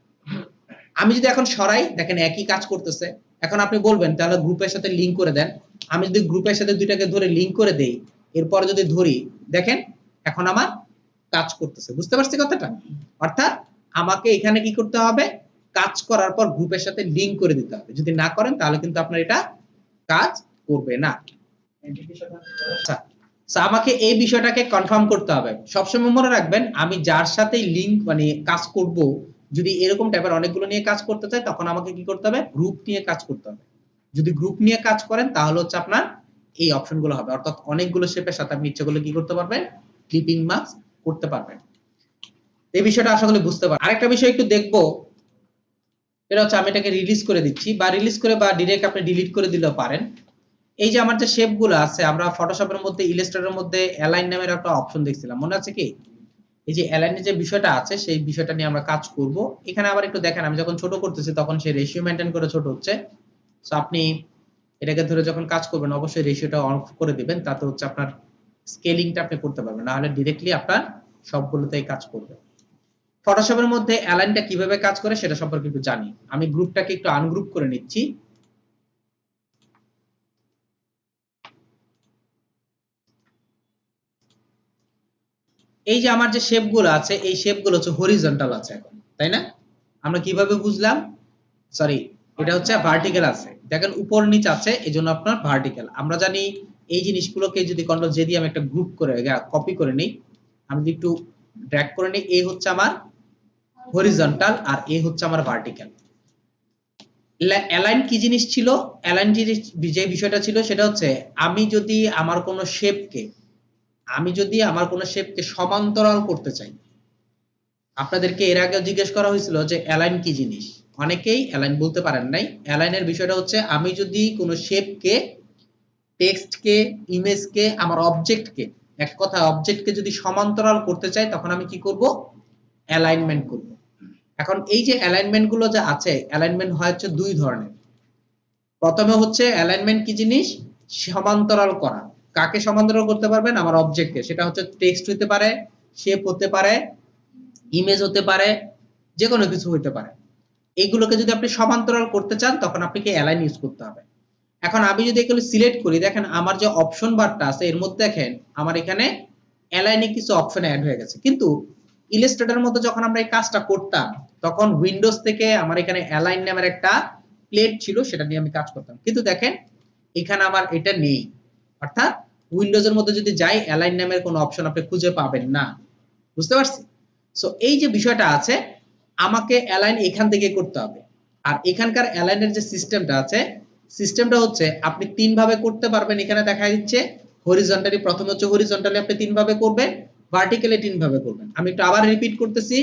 S1: আমি যদি এখন সরাই দেখেন একই কাজ করতেছে। এখন আপনি বলবেন তাহলে গ্রুপের সাথে লিংক করে দেন। আমি যদি গ্রুপের সাথে দুইটাকে ধরে লিংক করে দেই, এরপর যদি ধরি দেখেন এখন আমার কাজ করতেছে। বুঝতে পারছি কথাটা? অর্থাৎ আমাকে এখানে কি করতে হবে, কাজ করার পর গ্রুপের সাথে লিংক করে দিতে হবে। যদি না করেন তাহলে কিন্তু আপনার এটা কাজ করবে না। আচ্ছা, আমাকে এই বিষয়টাকে কনফার্ম করতে হবে। সবসময় মনে রাখবেন আমি যার সাথে লিংক মানে কাজ করব, যদি এরকম টাইপের অনেকগুলো নিয়ে কাজ করতে চাই তখন আমাকে কি করতে হবে, গ্রুপ নিয়ে কাজ করতে হবে। যদি গ্রুপ নিয়ে কাজ করেন তাহলে হচ্ছে আপনার এই অপশনগুলো হবে, অর্থাৎ অনেকগুলো শেপের সাথে আপনি ইচ্ছা করলে কি করতে পারবেন, ক্লিপিং মার্কস করতে পারবেন। এই বিষয়টা আশা করি বুঝতে পারবেন। আরেকটা বিষয় একটু দেখবো, এটা হচ্ছে আমি এটাকে রিলিজ করে দিচ্ছি বা রিলিজ করে বা ডিরেক্ট আপনি ডিলিট করে দিলেও পারেন। এই যে আমার যে শেপগুলো আছে আমরা ফটোশপের মধ্যে ইলাস্ট্রেটরের মধ্যে অ্যালাইন নামের একটা অপশন দেখছিলাম, মনে আছে কি? এই যে অ্যালাইনের যে বিষয়টা আছে সেই বিষয়টা নিয়ে আমরা কাজ করব। এখানে আবার একটু দেখেন আমি যখন ছোট করতেছি তখন সেই রেশিও মেইনটেইন করে ছোট হচ্ছে। সো আপনি এটাকে ধরে যখন কাজ করবেন অবশ্যই রেশিওটা অন করে দিবেন, তাতে হচ্ছে আপনার স্কেলিংটা আপনি করতে পারবেন, না হলে ডাইরেক্টলি আপনার সবগুলোতেই কাজ করবে। ফটোশপের মধ্যে অ্যালাইনটা কিভাবে কাজ করে সেটা সম্পর্কে একটু জানি। আমি গ্রুপটাকে একটু আনগ্রুপ করে নিচ্ছি। এই যে আমার যে শেপগুলো আছে এই শেপগুলো হচ্ছে হরিজন্টাল আছে এখন, তাই না? আমরা কিভাবে বুঝলাম? সরি, এটা হচ্ছে ভার্টিক্যাল আছে, দেখেন উপর নিচ আছে এজন্য আপনার ভার্টিক্যাল। আমরা জানি এই জিনিসগুলোকে যদি কন্ট্রোল জে দিয়ে আমি একটা গ্রুপ করে কপি করে নেই, আমি যদি একটু ড্র্যাগ করে নেই, এ হচ্ছে আমার হরিজন্টাল আর এ হচ্ছে আমার ভার্টিক্যাল। অ্যালাইন কি জিনিস ছিল? অ্যালাইন যে বিষয়টা ছিল সেটা হচ্ছে আমি যদি আমার কোনো শেপকে সমান্তরাল করতে চাই। আপনাদেরকে এর আগে জিজ্ঞেস করা হয়েছিল যে অ্যালাইন কি জিনিস, অনেকেই অ্যালাইন বলতে পারেন নাই। অ্যালাইনের বিষয়টা হচ্ছে আমি যদি কোনো শেপকে, টেক্সটকে, ইমেজকে, আমার অবজেক্টকে, এক কথা অবজেক্টকে যদি সমান্তরাল করতে চাই তখন আমি কি করব, অ্যালাইনমেন্ট করব। এখন এই যে অ্যালাইনমেন্ট গুলো যে আছে, অ্যালাইনমেন্ট হয় হচ্ছে দুই ধরনের। প্রথমে হচ্ছে অ্যালাইনমেন্ট কি জিনিস, সমান্তরাল করা। কাকে সমান্তরাল করতে পারবেন, আমার অবজেক্টকে, সেটা হচ্ছে টেক্সট হতে পারে, শেপ হতে পারে, ইমেজ হতে পারে, যে কোনো কিছু হতে পারে। এইগুলোকে যদি আপনি সমান্তরাল করতে চান তখন আপনাকে অ্যালাইন ইউজ করতে হবে। এখন আমি যদি এগুলো সিলেক্ট করি, দেখেন আমার যে অপশন বারটা আছে এর মধ্যে দেখেন আমার এখানে অ্যালাইনে কিছু অপশন অ্যাড হয়ে গেছে, কিন্তু ইলাস্ট্রেটরের মধ্যে যখন আমরা এই কাজটা করতাম তখন উইন্ডোজ থেকে আমার এখানে অ্যালাইন নামের একটা প্লেট ছিল, সেটা নিয়ে আমি কাজ করতাম, কিন্তু দেখেন এখানে আমার এটা নেই। অর্থাৎ উইন্ডোজের মধ্যে যদি যাই অ্যালাইন নামের কোনো অপশন আপনি খুঁজে পাবেন না। বুঝতে পারছি? সো এই যে বিষয়টা আছে, আমাকে অ্যালাইন এখান থেকে করতে হবে। আর এখানকার অ্যালাইনের যে সিস্টেমটা আছে, সিস্টেমটা হচ্ছে আপনি তিন ভাবে করতে পারবেন। এখানে দেখা দিচ্ছে হরিজন্টালি, প্রথমে হচ্ছে হরিজন্টালি আপনি তিন ভাবে করবেন, ভার্টিক্যালি তিন ভাবে করবেন। আমি একটু আবার রিপিট করতেছি।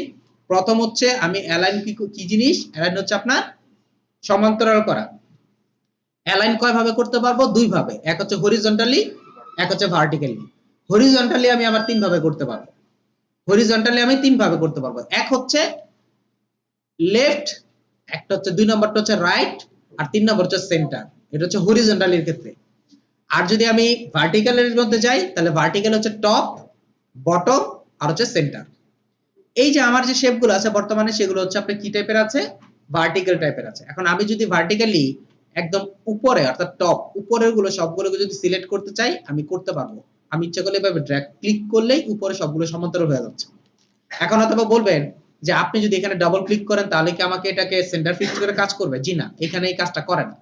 S1: প্রথম হচ্ছে আমি অ্যালাইন কি জিনিস? অ্যালাইন হচ্ছে আপনার সমান্তরাল করা। অ্যালাইন কয় ভাবে করতে পারবো? দুই ভাবে, এক হচ্ছে হরিজন্টালি, এক হচ্ছে ভার্টিক্যালি। হরিজন্টালি আমি আবার তিন ভাবে করতে পারবো। হরিজন্টালি আমি তিন ভাবে করতে পারবো, এক হচ্ছে লেফট, একটা হচ্ছে দুই নম্বরটা হচ্ছে রাইট, আর তিন নম্বর হচ্ছে সেন্টার। এটা হচ্ছে হরিজন্টালির ক্ষেত্রে। আর যদি আমি ভার্টিক্যালের মধ্যে যাই, তাহলে ভার্টিক্যাল হচ্ছে টপ, বটম আর হচ্ছে সেন্টার। এই যে আমার যে শেপগুলো আছে বর্তমানে, সেগুলো হচ্ছে আপনি কি টাইপের আছে? ভার্টিক্যাল টাইপের আছে। এখন আমি যদি ভার্টিক্যালি একদম উপরে অর্থাৎ টপ উপরের গুলো সবগুলোকে যদি সিলেক্ট করতে চাই, আমি করতে পারবো। আমি ইচ্ছা করলে এভাবে ড্র্যাগ ক্লিক করলেই উপরে সবগুলো সমান্তরাল হয়ে যাচ্ছে। এখন অথবা বলবেন যে আপনি যদি এখানে ডাবল ক্লিক করেন তাহলে কি আমাকে এটাকে সেন্টার ফিক্স করে কাজ করবে? জি না, এখানে এই কাজটা করে না।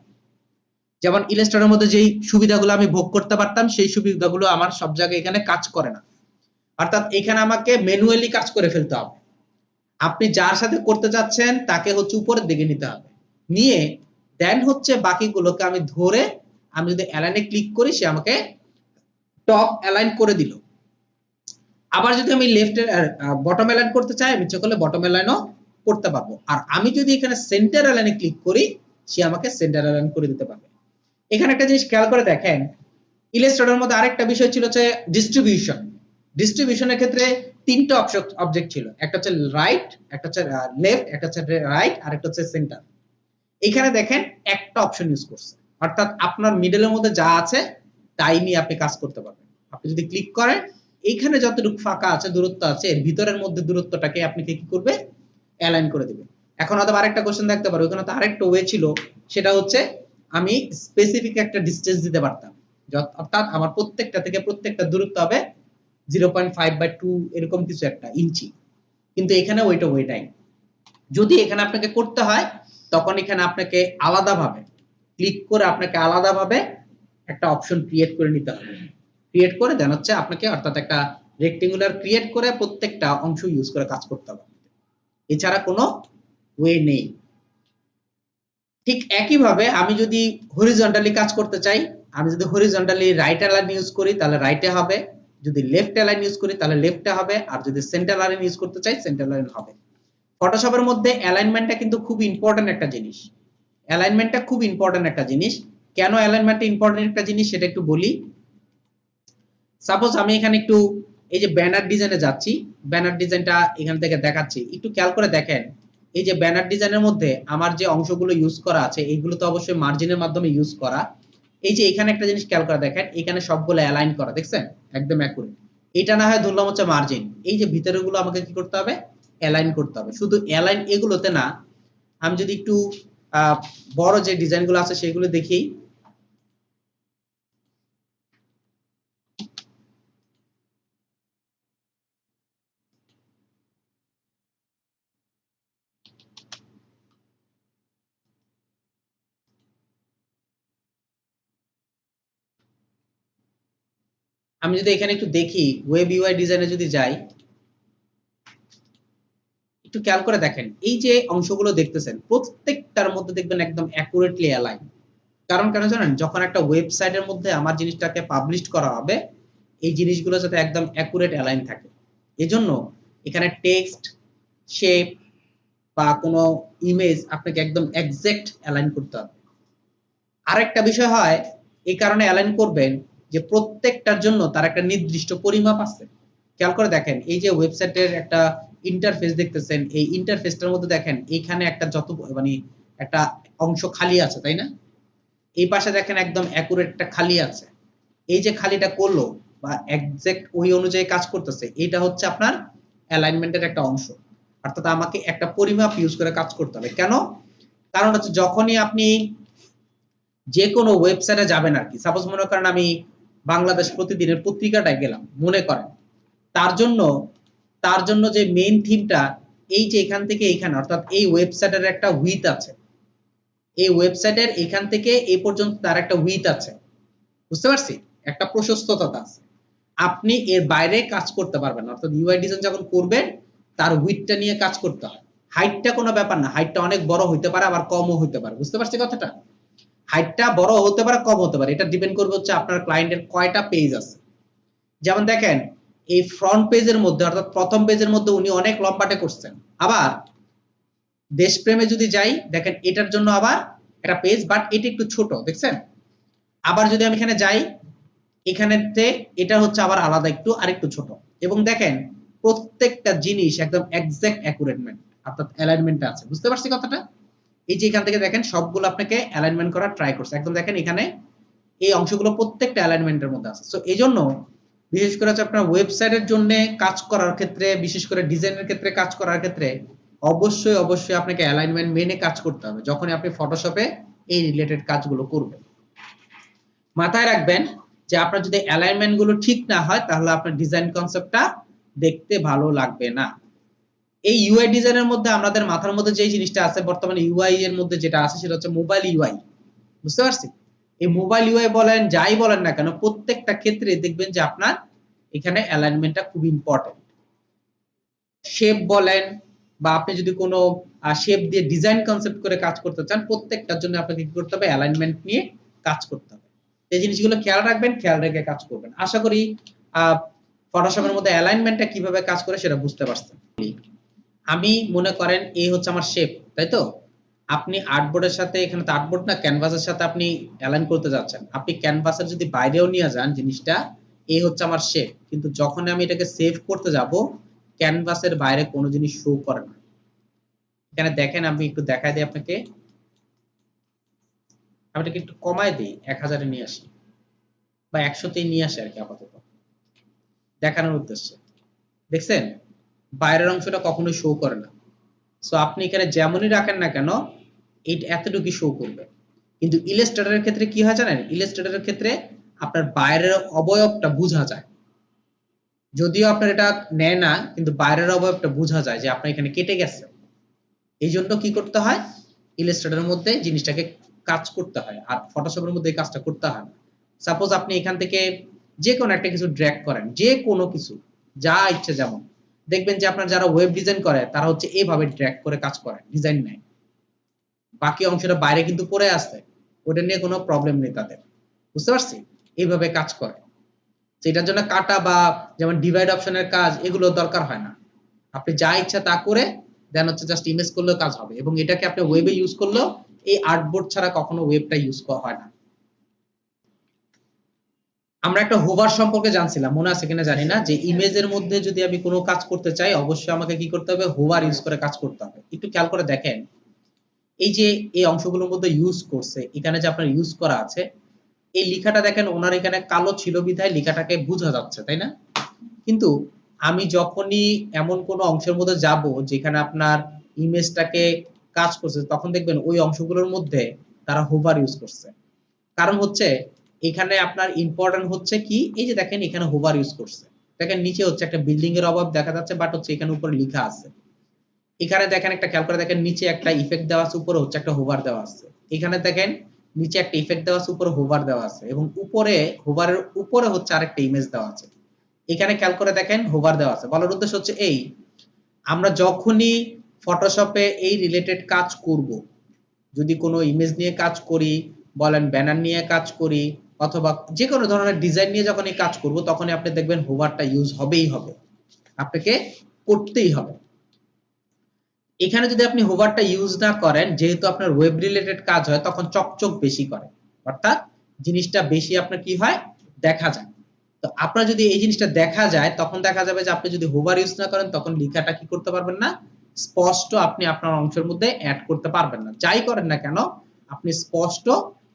S1: যেমন ইলাস্ট্রেটরের মধ্যে যেই সুবিধাগুলো আমি ভোগ করতে পারতাম, সেই সুবিধাগুলো আমার সব জায়গায় এখানে কাজ করে না। অর্থাৎ এখানে আমাকে ম্যানুয়ালি কাজ করে ফেলতে হবে। আপনি যার সাথে করতে যাচ্ছেন তাকে হচ্ছে উপরের দিকে নিতে হবে, নিয়ে দেন হচ্ছে বাকিগুলোকে আমি ধরে আমি যদি অ্যালাইনে ক্লিক করি, সে আমাকে টপ অ্যালাইন করে দিল। আবার যদি আমি লেফটের বটম অ্যালাইন করতে চাই, আমি ইচ্ছা করলে বটম অ্যালাইনও করতে পারবো। আর আমি যদি এখানে সেন্টার অ্যালাইনে ক্লিক করি, সে আমাকে সেন্টার অ্যালাইন করে দিতে পারবে। এখানে একটা জিনিস খেয়াল করে দেখেন, ইলাস্ট্রেটরের মধ্যে আরেকটা বিষয় ছিল যে ডিস্ট্রিবিউশন। ডিস্ট্রিবিউশনের ক্ষেত্রে তিনটা অবজেক্ট ছিল, একটা হচ্ছে রাইট, একটা হচ্ছে লেফট, একটা হচ্ছে রাইট, আর একটা হচ্ছে সেন্টার। এখানে দেখেন একটা অপশন ইউজ করছে, অর্থাৎ আপনার মিডলের মধ্যে যা আছে তাই নিয়ে আপনি কাজ করতে পারবেন। আপনি যদি ক্লিক করেন, এইখানে যতটুকু ফাঁকা আছে, দূরত্ব আছে, এর ভিতরের মধ্যে দূরত্বটাকে আপনি কি করবে? অ্যালাইন করে দিবে। এখন হয়তো আরেকটা কোশ্চেন দেখতে পারো, ওখানে তো আরেকটা ওয়ে ছিল, সেটা হচ্ছে আমি স্পেসিফিক একটা ডিসটেন্স দিতে পারতাম, অর্থাৎ আমার প্রত্যেকটা থেকে প্রত্যেকটা দূরত্ব হবে 0.5/2 এরকম কিছু একটা ইঞ্চি। কিন্তু এখানে ওইটাই। যদি এখানে আপনাকে করতে হয়, তখন এখানে আপনাকে আলাদাভাবে ক্লিক করে আপনাকে আলাদাভাবে একটা অপশন ক্রিয়েট করে নিতে হবে। ক্রিয়েট করে দেন হচ্ছে আপনাকে, অর্থাৎ একটা রেক্টেঙ্গুলার ক্রিয়েট করে প্রত্যেকটা অংশ ইউজ করে কাজ করতে হবে। এছাড়া কোনো ওয়ে নেই। ঠিক একইভাবে আমি যদি হরিজন্টালি কাজ করতে চাই, আমি যদি হরিজন্টালি রাইট অ্যালাইন ইউজ করি তাহলে রাইটে হবে, যদি লেফট অ্যালাইন ইউজ করি তাহলে লেফটে হবে, আর যদি সেন্টার অ্যালাইন ইউজ করতে চাই সেন্টার অ্যালাইন হবে। ফটোশপের মধ্যে অ্যালাইনমেন্টটা কিন্তু খুব ইম্পর্টেন্ট একটা জিনিস। অ্যালাইনমেন্টটা খুব ইম্পর্টেন্ট একটা জিনিস। কেন অ্যালাইনমেন্টটা ইম্পর্টেন্ট একটা জিনিস সেটা একটু বলি। সাপোজ আমি এখানে একটু এই যে ব্যানার ডিজাইনে যাচ্ছি, ব্যানার ডিজাইনটা এখান থেকে দেখাচ্ছি, একটু খেয়াল করে দেখেন। এই যে ব্যানার ডিজাইনের মধ্যে আমার যে অংশগুলো ইউজ করা আছে, এইগুলো তো অবশ্যই মার্জিনের মাধ্যমে ইউজ করা। এই যে এখানে একটা জিনিস খেয়াল করে দেখেন, এখানে সবগুলো অ্যালাইন করা, দেখছেন? একদম অ্যাকুরেট। এটা না হয় ধরলাম হচ্ছে মার্জিন, এই যে ভিতরেগুলো আমাকে কি করতে হবে? অ্যালাইন করতে হবে। শুধু অ্যালাইন এগুলোতে না, আমি যদি একটু বড় যে ডিজাইনগুলো আছে সেগুলো দেখি, আমি যদি এখানে একটু দেখি ওয়েব ইউআই ডিজাইনে যদি যাই, একটু খেয়াল করে দেখেন, এই যে অংশগুলো দেখতেছেন প্রত্যেকটার মধ্যে দেখবেন একদম অ্যাকুরেটলি অ্যালাইন। কারণ কেন জানেন? যখন একটা ওয়েবসাইটের মধ্যে আমার জিনিসটাকে পাবলিশ করা হবে, এই জিনিসগুলো যাতে একদম অ্যাকুরেট অ্যালাইন থাকে। এজন্য এখানে টেক্সট, শেপ বা কোনো ইমেজ আপনাকে একদম এক্সাক্ট অ্যালাইন করতে হবে। আরেকটা বিষয় হয়, এই কারণে অ্যালাইন করবেন যে প্রত্যেকটার জন্য তার একটা নির্দিষ্ট পরিমাপ আছে। খেয়াল করে দেখেন, এই যে ওয়েবসাইটের একটা ইন্টারফেস দেখতেছেন, এই ইন্টারফেসটার মধ্যে দেখেন এইখানে একটা মানে একটা অংশ খালি আছে, তাই না? এই পাশে দেখেন একদম অ্যাকুরেট একটা খালি আছে। এই যে খালিটা করলো বা এক্সাক্ট ওই অনুযায়ী কাজ করতেছে, এটা হচ্ছে আপনার অ্যালাইনমেন্টের একটা অংশ। অর্থাৎ আমাকে একটা পরিমাপ ইউজ করে কাজ করতে হবে। কেন? কারণ হচ্ছে যখনই আপনি যে কোনো ওয়েবসাইটে যাবেন আর কি, সাপোজ মনে করেন আমি বাংলাদেশ প্রতিদিনের পত্রিকাটায় গেলাম মনে করেন, তার জন্য যে মেইন থিমটা এই যে এখান থেকে এইখানে, অর্থাৎ এই ওয়েবসাইটের একটা উইথ আছে, এই ওয়েবসাইটের এখান থেকে এই পর্যন্ত তার একটা উইথ আছে, বুঝতে পারছি? একটা প্রশস্ততা আছে, আপনি এর বাইরে কাজ করতে পারবেন না। অর্থাৎ ইউআই ডিজাইন যখন করবেন তার উইডথটা নিয়ে কাজ করতে হয়। হাইটটা কোনো ব্যাপার না, হাইটটা অনেক বড় হইতে পারে আবার কমও হইতে পারে, বুঝতে পারছি কথাটা? হাইটটা বড় হতে পারে কম হতে পারে, এটা ডিপেন্ড করবে হচ্ছে আপনার ক্লায়েন্টের কয়টা পেজ আছে। যেমন দেখেন এই ফ্রন্ট পেজের মধ্যে অর্থাৎ প্রথম পেজের মধ্যে উনি অনেক লম্বাটে করছেন। আবার দেশপ্রেমে যদি যাই দেখেন এটার জন্য আবার একটা পেজ, বাট এটা একটু ছোট, দেখছেন? আবার যদি আমি এখানে যাই এখানেতে এটা হচ্ছে আবার আলাদা একটু আরেকটু ছোট, এবং দেখেন প্রত্যেকটা জিনিস একদম এক্সাক্ট অ্যাকুরেটমেন্ট অর্থাৎ অ্যালাইনমেন্ট আছে, বুঝতে পারছি কথাটা? এই যে এখান থেকে দেখেন সবগুলো আপনাকে অ্যালাইনমেন্ট করার ট্রাই করছে, একদম দেখেন এখানে এই অংশগুলো প্রত্যেকটা অ্যালাইনমেন্টের মধ্যে আছে। সো এই জন্য বিশেষ করে হচ্ছে আপনার ওয়েবসাইটের জন্য কাজ করার ক্ষেত্রে, বিশেষ করে ডিজাইনের ক্ষেত্রে কাজ করার ক্ষেত্রে অবশ্যই অবশ্যই আপনাকে অ্যালাইনমেন্ট মেনে কাজ করতে হবে যখনই আপনি ফটোশপে এই রিলেটেড কাজগুলো করবেন। মাথায় রাখবেন যে আপনার যদি অ্যালাইনমেন্ট গুলো ঠিক না হয় তাহলে আপনার ডিজাইন কনসেপ্টটা দেখতে ভালো লাগবে না। এই ইউআই ডিজাইনের মধ্যে আমাদের মাথার মধ্যে যে জিনিসটা আছে বর্তমানে ইউআই এর মধ্যে যেটা আছে সেটা হচ্ছে মোবাইল ইউআই, বুঝতে পারছি? এই মোবাইল ইউআই বলেন যাই বলেন না কেন প্রত্যেকটা ক্ষেত্রে দেখবেন যে আপনার এখানে অ্যালাইনমেন্টটা খুব ইম্পর্টেন্ট। শেপ বলেন বা আপনি যদি কোনো শেপ দিয়ে ডিজাইন কনসেপ্ট করে কাজ করতে চান প্রত্যেকটার জন্য আপনাকে কি করতে হবে, অ্যালাইনমেন্ট নিয়ে কাজ করতে হবে। এই জিনিসগুলো খেয়াল রাখবেন, খেয়াল রেখে কাজ করবেন। আশা করি ফটোশপের মধ্যে অ্যালাইনমেন্টটা কিভাবে কাজ করে সেটা বুঝতে পারছেন। আমি মনে করেন এই হচ্ছে আমার শেপ, তাই তো? আপনি আর্টবোর্ডের সাথে, এখানে তো আর্টবোর্ড না, ক্যানভাসের সাথে আপনি অ্যালাইন করতে যাচ্ছেন, আপনি ক্যানভাসের যদি বাইরেও নিয়ে যান জিনিসটা, এই হচ্ছে আমার শেপ, কিন্তু যখন আমি এটাকে সেভ করতে যাব ক্যানভাসের বাইরে কোনো জিনিস শো করে না। এখানে দেখেন আমি একটু দেখাই দিই আপনাকে, আমি এটাকে একটু কমায় দিই, 1000-এ নিয়ে আসি বা 100-তেই নিয়ে আসি আর কি আপাতত দেখানোর উদ্দেশ্যে। দেখছেন বাইরের অংশটা কখনোই শো করে না। সো আপনি এখানে যেমনই রাখেন না কেন এই এতটুকুই শো করবে। কিন্তু ইলাস্ট্রেটরের ক্ষেত্রে কি হয় জানেন? ইলাস্ট্রেটরের ক্ষেত্রে আপনার বাইরের অবয়বটা বোঝা যায়, যদিও আপনার এটা নেয় না কিন্তু বাইরের অবয়বটা বোঝা যায় যে আপনার এখানে কেটে গেছে। এই জন্য কি করতে হয়, ইলাস্ট্রেটরের মধ্যে জিনিসটাকে কাজ করতে হয়, আর ফটোশপের মধ্যে এই কাজটা করতে হয় না। সাপোজ আপনি এখান থেকে যে কোনো একটা কিছু ড্র্যাগ করেন, যে কোনো কিছু যা ইচ্ছে, যেমন দেখবেন যে আপনার যারা ওয়েব ডিজাইন করে তারা হচ্ছে এইভাবে ড্র্যাগ করে কাজ করে, ডিজাইন নেয়, বাকি অংশটা বাইরে কিন্তু পড়ে আছে, ওটা নিয়ে কোনো প্রবলেম নেই তাদের, বুঝতে পারছি? এইভাবে কাজ করে। সেটার জন্য কাটা বা যেমন ডিভাইড অপশনের কাজ এগুলো দরকার হয় না, আপনি যা ইচ্ছা তা করে দেন হচ্ছে জাস্ট ইমেজ করলেও কাজ হবে, এবং এটাকে আপনি ওয়েবে ইউজ করলেও এই আর্টবোর্ড ছাড়া কখনো ওয়েবটা ইউজ করা হয় না। আমরা একটা হোভার সম্পর্কে জানছিলাম, মনে আছে কিনা জানি না, যে ইমেজের মধ্যে যদি আমি কোনো কাজ করতে চাই অবশ্যই আমাকে কি করতে হবে, হোভার ইউজ করে কাজ করতে হবে। একটু খেয়াল করে দেখেন এই যে এই অংশগুলোর মধ্যে ইউজ করছে, এখানে যে আপনার ইউজ করা আছে এই লেখাটা দেখেন ওনার এখানে কালো ছিল বিধায় লেখাটাকে বোঝা যাচ্ছে, তাই না? কিন্তু আমি যখনই এমন কোনো অংশের মধ্যে যাব যেখানে আপনার ইমেজটাকে কাজ করছে তখন দেখবেন ওই অংশগুলোর মধ্যে তারা হোভার ইউজ করছে। কারণ হচ্ছে এখানে আপনার ইম্পর্টেন্ট হচ্ছে কি, এই যে দেখেন এখানে হোভার ইউজ করছে, দেখেন নিচে হচ্ছে একটা বিল্ডিং এর অভাব দেখা যাচ্ছে বাট হচ্ছে এখানে উপরে লেখা আছে। এখানে দেখেন একটা খেয়াল করে দেখেন নিচে একটা ইফেক্ট দেওয়া আছে, উপরে হচ্ছে একটা হোভার দেওয়া আছে। এখানে দেখেন নিচে একটা ইফেক্ট দেওয়া আছে, উপরে হোভার দেওয়া আছে, এবং উপরে হোভারের উপরে হচ্ছে আরেকটা ইমেজ দেওয়া আছে। এখানে খেয়াল করে দেখেন হোভার দেওয়া আছে। বলার উদ্দেশ্য হচ্ছে এই, আমরা যখনই ফটোশপে এই রিলেটেড কাজ করব, যদি কোনো ইমেজ নিয়ে কাজ করি বলেন, ব্যানার নিয়ে কাজ করি অথবা যে কোনো ধরনের ডিজাইন নিয়ে যখন এই কাজ করব তখনই আপনি দেখবেন হোভারটা ইউজ হবেই হবে, আপনাকে করতেই হবে। এখানে যদি আপনি হোভারটা ইউজ না করেন, যেহেতু আপনার ওয়েব রিলেটেড কাজ হয় তখন চকচক বেশি করে, অর্থাৎ জিনিসটা বেশি আপনার কি হয় দেখা যায়। তো আপনার যদি এই জিনিসটা দেখা যায় তখন দেখা যাবে যে আপনি যদি হোভার ইউজ না করেন তখন লেখাটা কি করতে পারবেন না, স্পষ্ট আপনি আপনার অংশের মধ্যে অ্যাড করতে পারবেন না, যাই করেন না কেন আপনি স্পষ্ট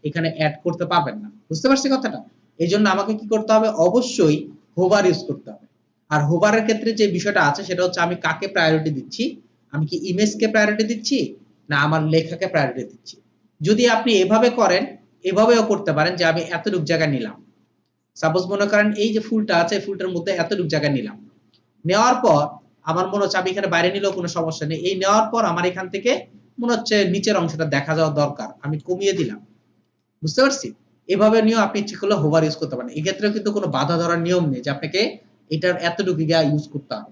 S1: এখানে অ্যাড করতে পারবেন না, বুঝতে পারছি কথাটা? এই জন্য আমাকে কি করতে হবে, অবশ্যই হোভার ইউজ করতে হবে। আর হোভারের ক্ষেত্রে যে বিষয়টা আছে সেটা হচ্ছে আমি কাকে প্রায়োরিটি দিচ্ছি, আমি কি ইমেজকে প্রায়োরিটি দিচ্ছি না আমার লেখাকে প্রায়োরিটি দিচ্ছি। যদি আপনি এভাবে করেন, এভাবেও করতে পারেন যে আমি এতটুকু জায়গা নিলাম, সাপোজ মনে করেন এই যে ফুলটা আছে ফুলটার মধ্যে এতটুকু জায়গা নিলাম, নেওয়ার পর আমার মনে হচ্ছে আমি এখানে বাইরে নিলেও কোনো সমস্যা নেই, এই নেওয়ার পর আমার এখান থেকে মনে হচ্ছে নিচের অংশটা দেখা যাওয়া দরকার, আমি কমিয়ে দিলাম, বুঝতে পারছি? এভাবে নিয়েও আপনি ইচ্ছে করলে হোভার ইউজ করতে পারেন। এক্ষেত্রে কিন্তু কোনো বাধা ধরার নিয়ম নেই যে আপনাকে এটার এতটুকু গিয়া ইউজ করতে হবে,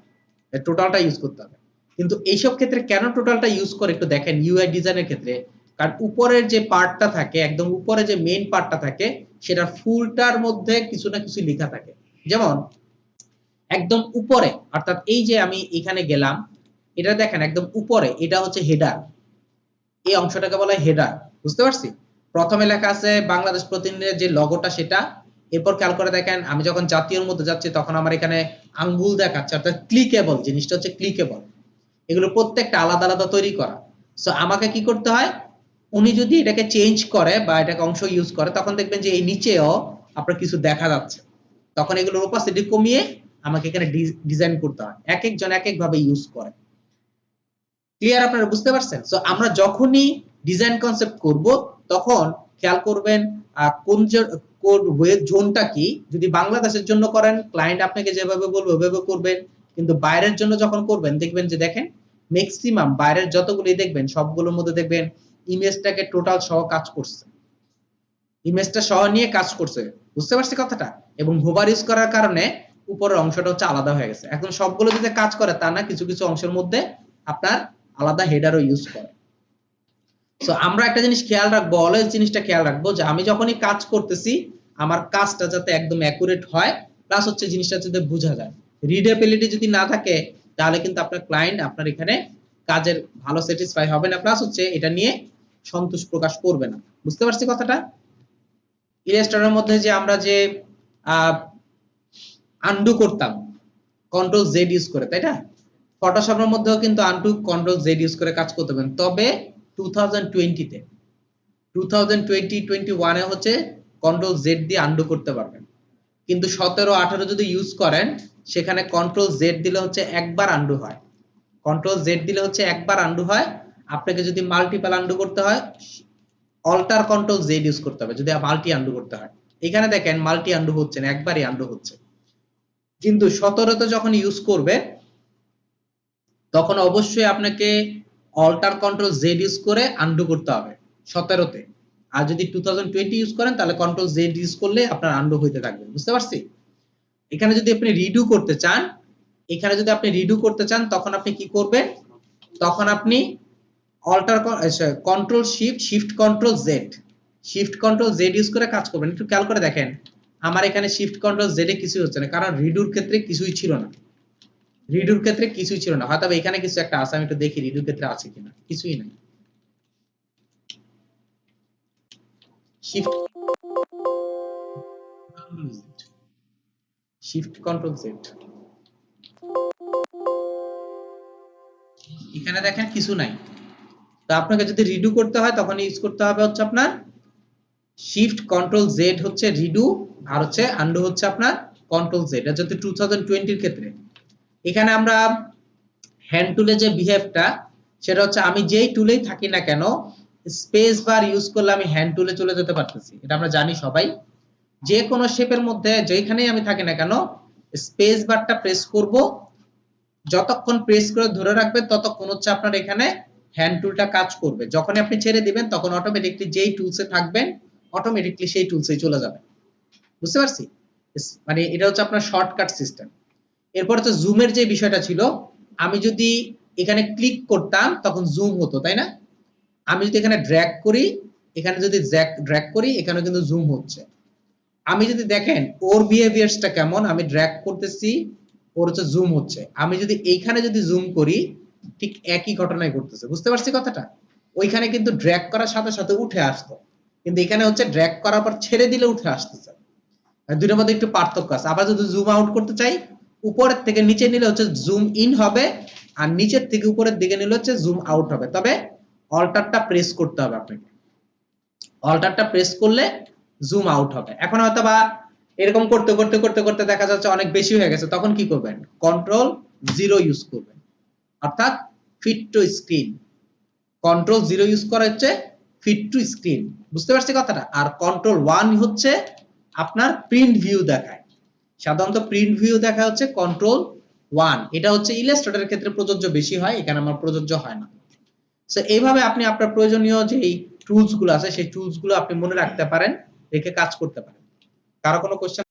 S1: টোটালটা ইউজ করতে হবে। কিন্তু এইসব ক্ষেত্রে কেন টোটালটা ইউজ করে একটু দেখেন ইউআই ডিজাইনের ক্ষেত্রে, কারণ উপরের যে পার্টটা থাকে, একদম উপরে যে মেইন পার্টটা থাকে, সেটা ফুলটার মধ্যে কিছু না কিছু লেখা থাকে। যেমন একদম উপরে, অর্থাৎ এই যে আমি এখানে গেলাম, এটা দেখেন একদম উপরে, এটা হচ্ছে হেডার, এই অংশটাকে বলা হয় হেডার। বুঝতে পারছি? প্রথমে লেখা আছে বাংলাদেশ প্রতিনিধির যে লগোটা সেটা। এরপর খেয়াল করে দেখেন আমি যখন জাতীয়র মধ্যে যাচ্ছি তখন আমার এখানে আঙ্গুল দেখাচ্ছে, অর্থাৎ ক্লিকেবল, জিনিসটা হচ্ছে ক্লিকেবল। এগুলো প্রত্যেকটা আলাদা আলাদা তৈরি করা। সো আমাকে কি করতে হয়, উনি যদি এটাকে চেঞ্জ করে বা এটাকে অংশ ইউজ করে, তখন দেখবেন যে এই নিচেও আপনার কিছু দেখা যাচ্ছে। তখন এগুলোর ওপাসিটি কমিয়ে আমাকে এখানে ডিজাইন করতে হয়। এক একজন এক এক ভাবে ইউজ করে। ক্লিয়ার? আপনারা বুঝতে পারছেন? সো আমরা যখনই ডিজাইন কনসেপ্ট করব তখন খেয়াল করবেন কোন জোনটা কি। যদি বাংলাদেশের জন্য করেন, ক্লায়েন্ট আপনাকে যেভাবে বলবে ওইভাবে করবেন। কিন্তু বাইরের জন্য যখন করবেন দেখবেন যে দেখেন ম্যাক্সিমাম বাইরের যতগুলি দেখবেন সবগুলোর মধ্যে দেখবেন ইমেজটাকে টোটাল সহ কাজ করছে, ইমেজটা সহ নিয়ে কাজ করছে। বুঝতে পারছি কথাটা? এবং হোভার ইউজ করার কারণে উপরের অংশটা হচ্ছে আলাদা হয়ে গেছে। এখন সবগুলো যদি কাজ করে তা না, কিছু কিছু অংশের মধ্যে আপনার আলাদা হেডারও ইউজ করে। সো আমরা একটা জিনিস খেয়াল রাখবো, অলওয়েজ জিনিসটা খেয়াল রাখবো যে আমি যখনই কাজ করতেছি আমার কাজটা যাতে একদম অ্যাকুরেট হয়, প্লাস হচ্ছে জিনিসটা যাতে বোঝা যায়। রিডেবিলিটি যদি না থাকে তাহলে কিন্তু আপনার ক্লায়েন্ট আপনার এখানে কাজের ভালো স্যাটিসফাই হবে না, প্লাস হচ্ছে এটা নিয়ে সন্তোষ প্রকাশ করবে না। বুঝতে পারছি কথাটা? ইলাস্ট্রেটরের মধ্যে যে আমরা যে আনডু করতাম কন্ট্রোল জেড ইউজ করে, তাই না? ফটোশপের মধ্যেও কিন্তু আনডু কন্ট্রোল জেড ইউজ করে কাজ করতে পারেন, তবে 2020 তে 2020-21 এ হচ্ছে কন্ট্রোল জেড দিয়ে আনডু করতে পারবেন। কিন্তু 17-18 যদি ইউজ করেন সেখানে কন্ট্রোল জেড দিলে হচ্ছে একবার আনডু হয়, কন্ট্রোল জেড দিলে হচ্ছে একবার আনডু হয়। আপনাকে যদি মাল্টিপল আনডু করতে হয় অল্টার কন্ট্রোল জেড ইউজ করতে হবে, যদি মাল্টি আনডু করতে হয়। এখানে দেখেন মাল্টি আনডু হচ্ছে না, একবারই আনডু হচ্ছে। কিন্তু 17 তে যখন ইউজ করবে তখন অবশ্যই আপনাকে অল্টার কন্ট্রোল জেড ইউজ করে আনডু করতে হবে 17 তে। আর যদি 2020 ইউজ করেন তাহলে কন্ট্রোল জেড ইউজ করলে আপনার আনডু হইতে থাকবে। বুঝতে পারছি? এখানে যদি আপনি রিডু করতে চান, এখানে যদি আপনি রিডু করতে চান তখন আপনি কি করবেন, তখন আপনি alt control shift control Z, shift control Z use করে কাজ করবেন। একটু খেয়াল করে দেখেন আমার এখানে শিফট কন্ট্রোল জেড এ কিছুই হচ্ছে না, কারণ রিডুর ক্ষেত্রে কিছুই ছিল না, রিডুর ক্ষেত্রে কিছুই ছিল না। হয়তো এখানে কিছু একটা আছে, আমি একটু দেখি রিডুর ক্ষেত্রে আছে কিনা। কিছুই নাই। শিফট শিফট কন্ট্রোল জেড, এখানে দেখেন কিছু নাই। তো আপনাকে যদি রিডু করতে হয় তখন ইউজ করতে হবে হচ্ছে আপনার শিফট কন্ট্রোল জেড হচ্ছে রিডু, আর হচ্ছে আন্ডু হচ্ছে আপনার কন্ট্রোল জেড। এটা যদি 2020 এর ক্ষেত্রে। এখানে আমরা হ্যান্ড টুলে যে বিহেভটা সেটা হচ্ছে আমি যেই টুলেই থাকি না কেন স্পেস বার ইউজ করলে আমি হ্যান্ড টুলে চলে যেতে পারতেছি। এটা আমরা জানি সবাই, যে কোনো শেপের মধ্যে যেখানেই আমি থাকি না কেন স্পেস বারটা প্রেস করব, যতক্ষণ প্রেস করে ধরে রাখবেন ততক্ষণ হচ্ছে আপনার এখানে হ্যান্ড টুলটা কাজ করবে। যখন আপনি ছেড়ে দিবেন তখন অটোমেটিকলি যেই টুলসে থাকবেন অটোমেটিকলি সেই টুলসেই চলে যাবে। বুঝতে পারছি? মানে এটা হচ্ছে আপনার শর্টকাট সিস্টেম। এরপর হচ্ছে জুমের যে বিষয়টা ছিল, আমি যদি এখানে ক্লিক করতাম তখন জুম হতো, তাই না? আমি যদি এখানে ড্র্যাগ করি, এখানে যদি ড্র্যাগ করি এখানে কিন্তু জুম হচ্ছে। আমি যদি দেখেন ওর বিহেভিয়ারসটা কেমন, আমি ড্র্যাগ করতেছি ওর হচ্ছে জুম হচ্ছে। আমি যদি এইখানে যদি জুম করি ঠিক একই ঘটনাই ঘটতেছে। বুঝতে পারছি কথাটা? ওইখানে কিন্তু ড্র্যাগ করার সাথে সাথে উঠে আসতো, কিন্তু এখানে হচ্ছে ড্র্যাগ করার পর ছেড়ে দিলে উঠে আসতেছে। দুইটার মধ্যে একটু পার্থক্য আছে। আবার যদি জুম আউট করতে চাই উপরের থেকে নিচে নিলে হচ্ছে জুম ইন হবে, আর নিচের থেকে উপরের দিকে নিলে হচ্ছে জুম আউট হবে। তবে অল্টারটা প্রেস করতে হবে আপনাকে, অল্টারটা প্রেস করলে জুম আউট হবে। এখন হয়তো বা এরকম করতে করতে করতে করতে দেখা যাচ্ছে অনেক বেশি হয়ে গেছে, তখন কি করবেন, কন্ট্রোল 0 ইউজ করবেন, অর্থাৎ fit to screen. Control 0 use করা হচ্ছে ফিট টু স্ক্রিন। বুঝতে পারছি কথাটা? আর কন্ট্রোল 1 হচ্ছে আপনার প্রিন্ট ভিউ দেখায়। সাধারণত প্রিন্ট ভিউ দেখা হচ্ছে কন্ট্রোল 1। এটা হচ্ছে ইলাস্ট্রেটরের ক্ষেত্রে প্রযোজ্য বেশি হয়, এখানে আমার প্রযোজ্য হয় না। সো এইভাবে আপনি আপনার প্রয়োজনীয় যে টুলস গুলো আছে সেই টুলস গুলো আপনি মনে রাখতে পারেন। রেখে কাজ করতে পারেন। কারো কোনো কোশ্চেন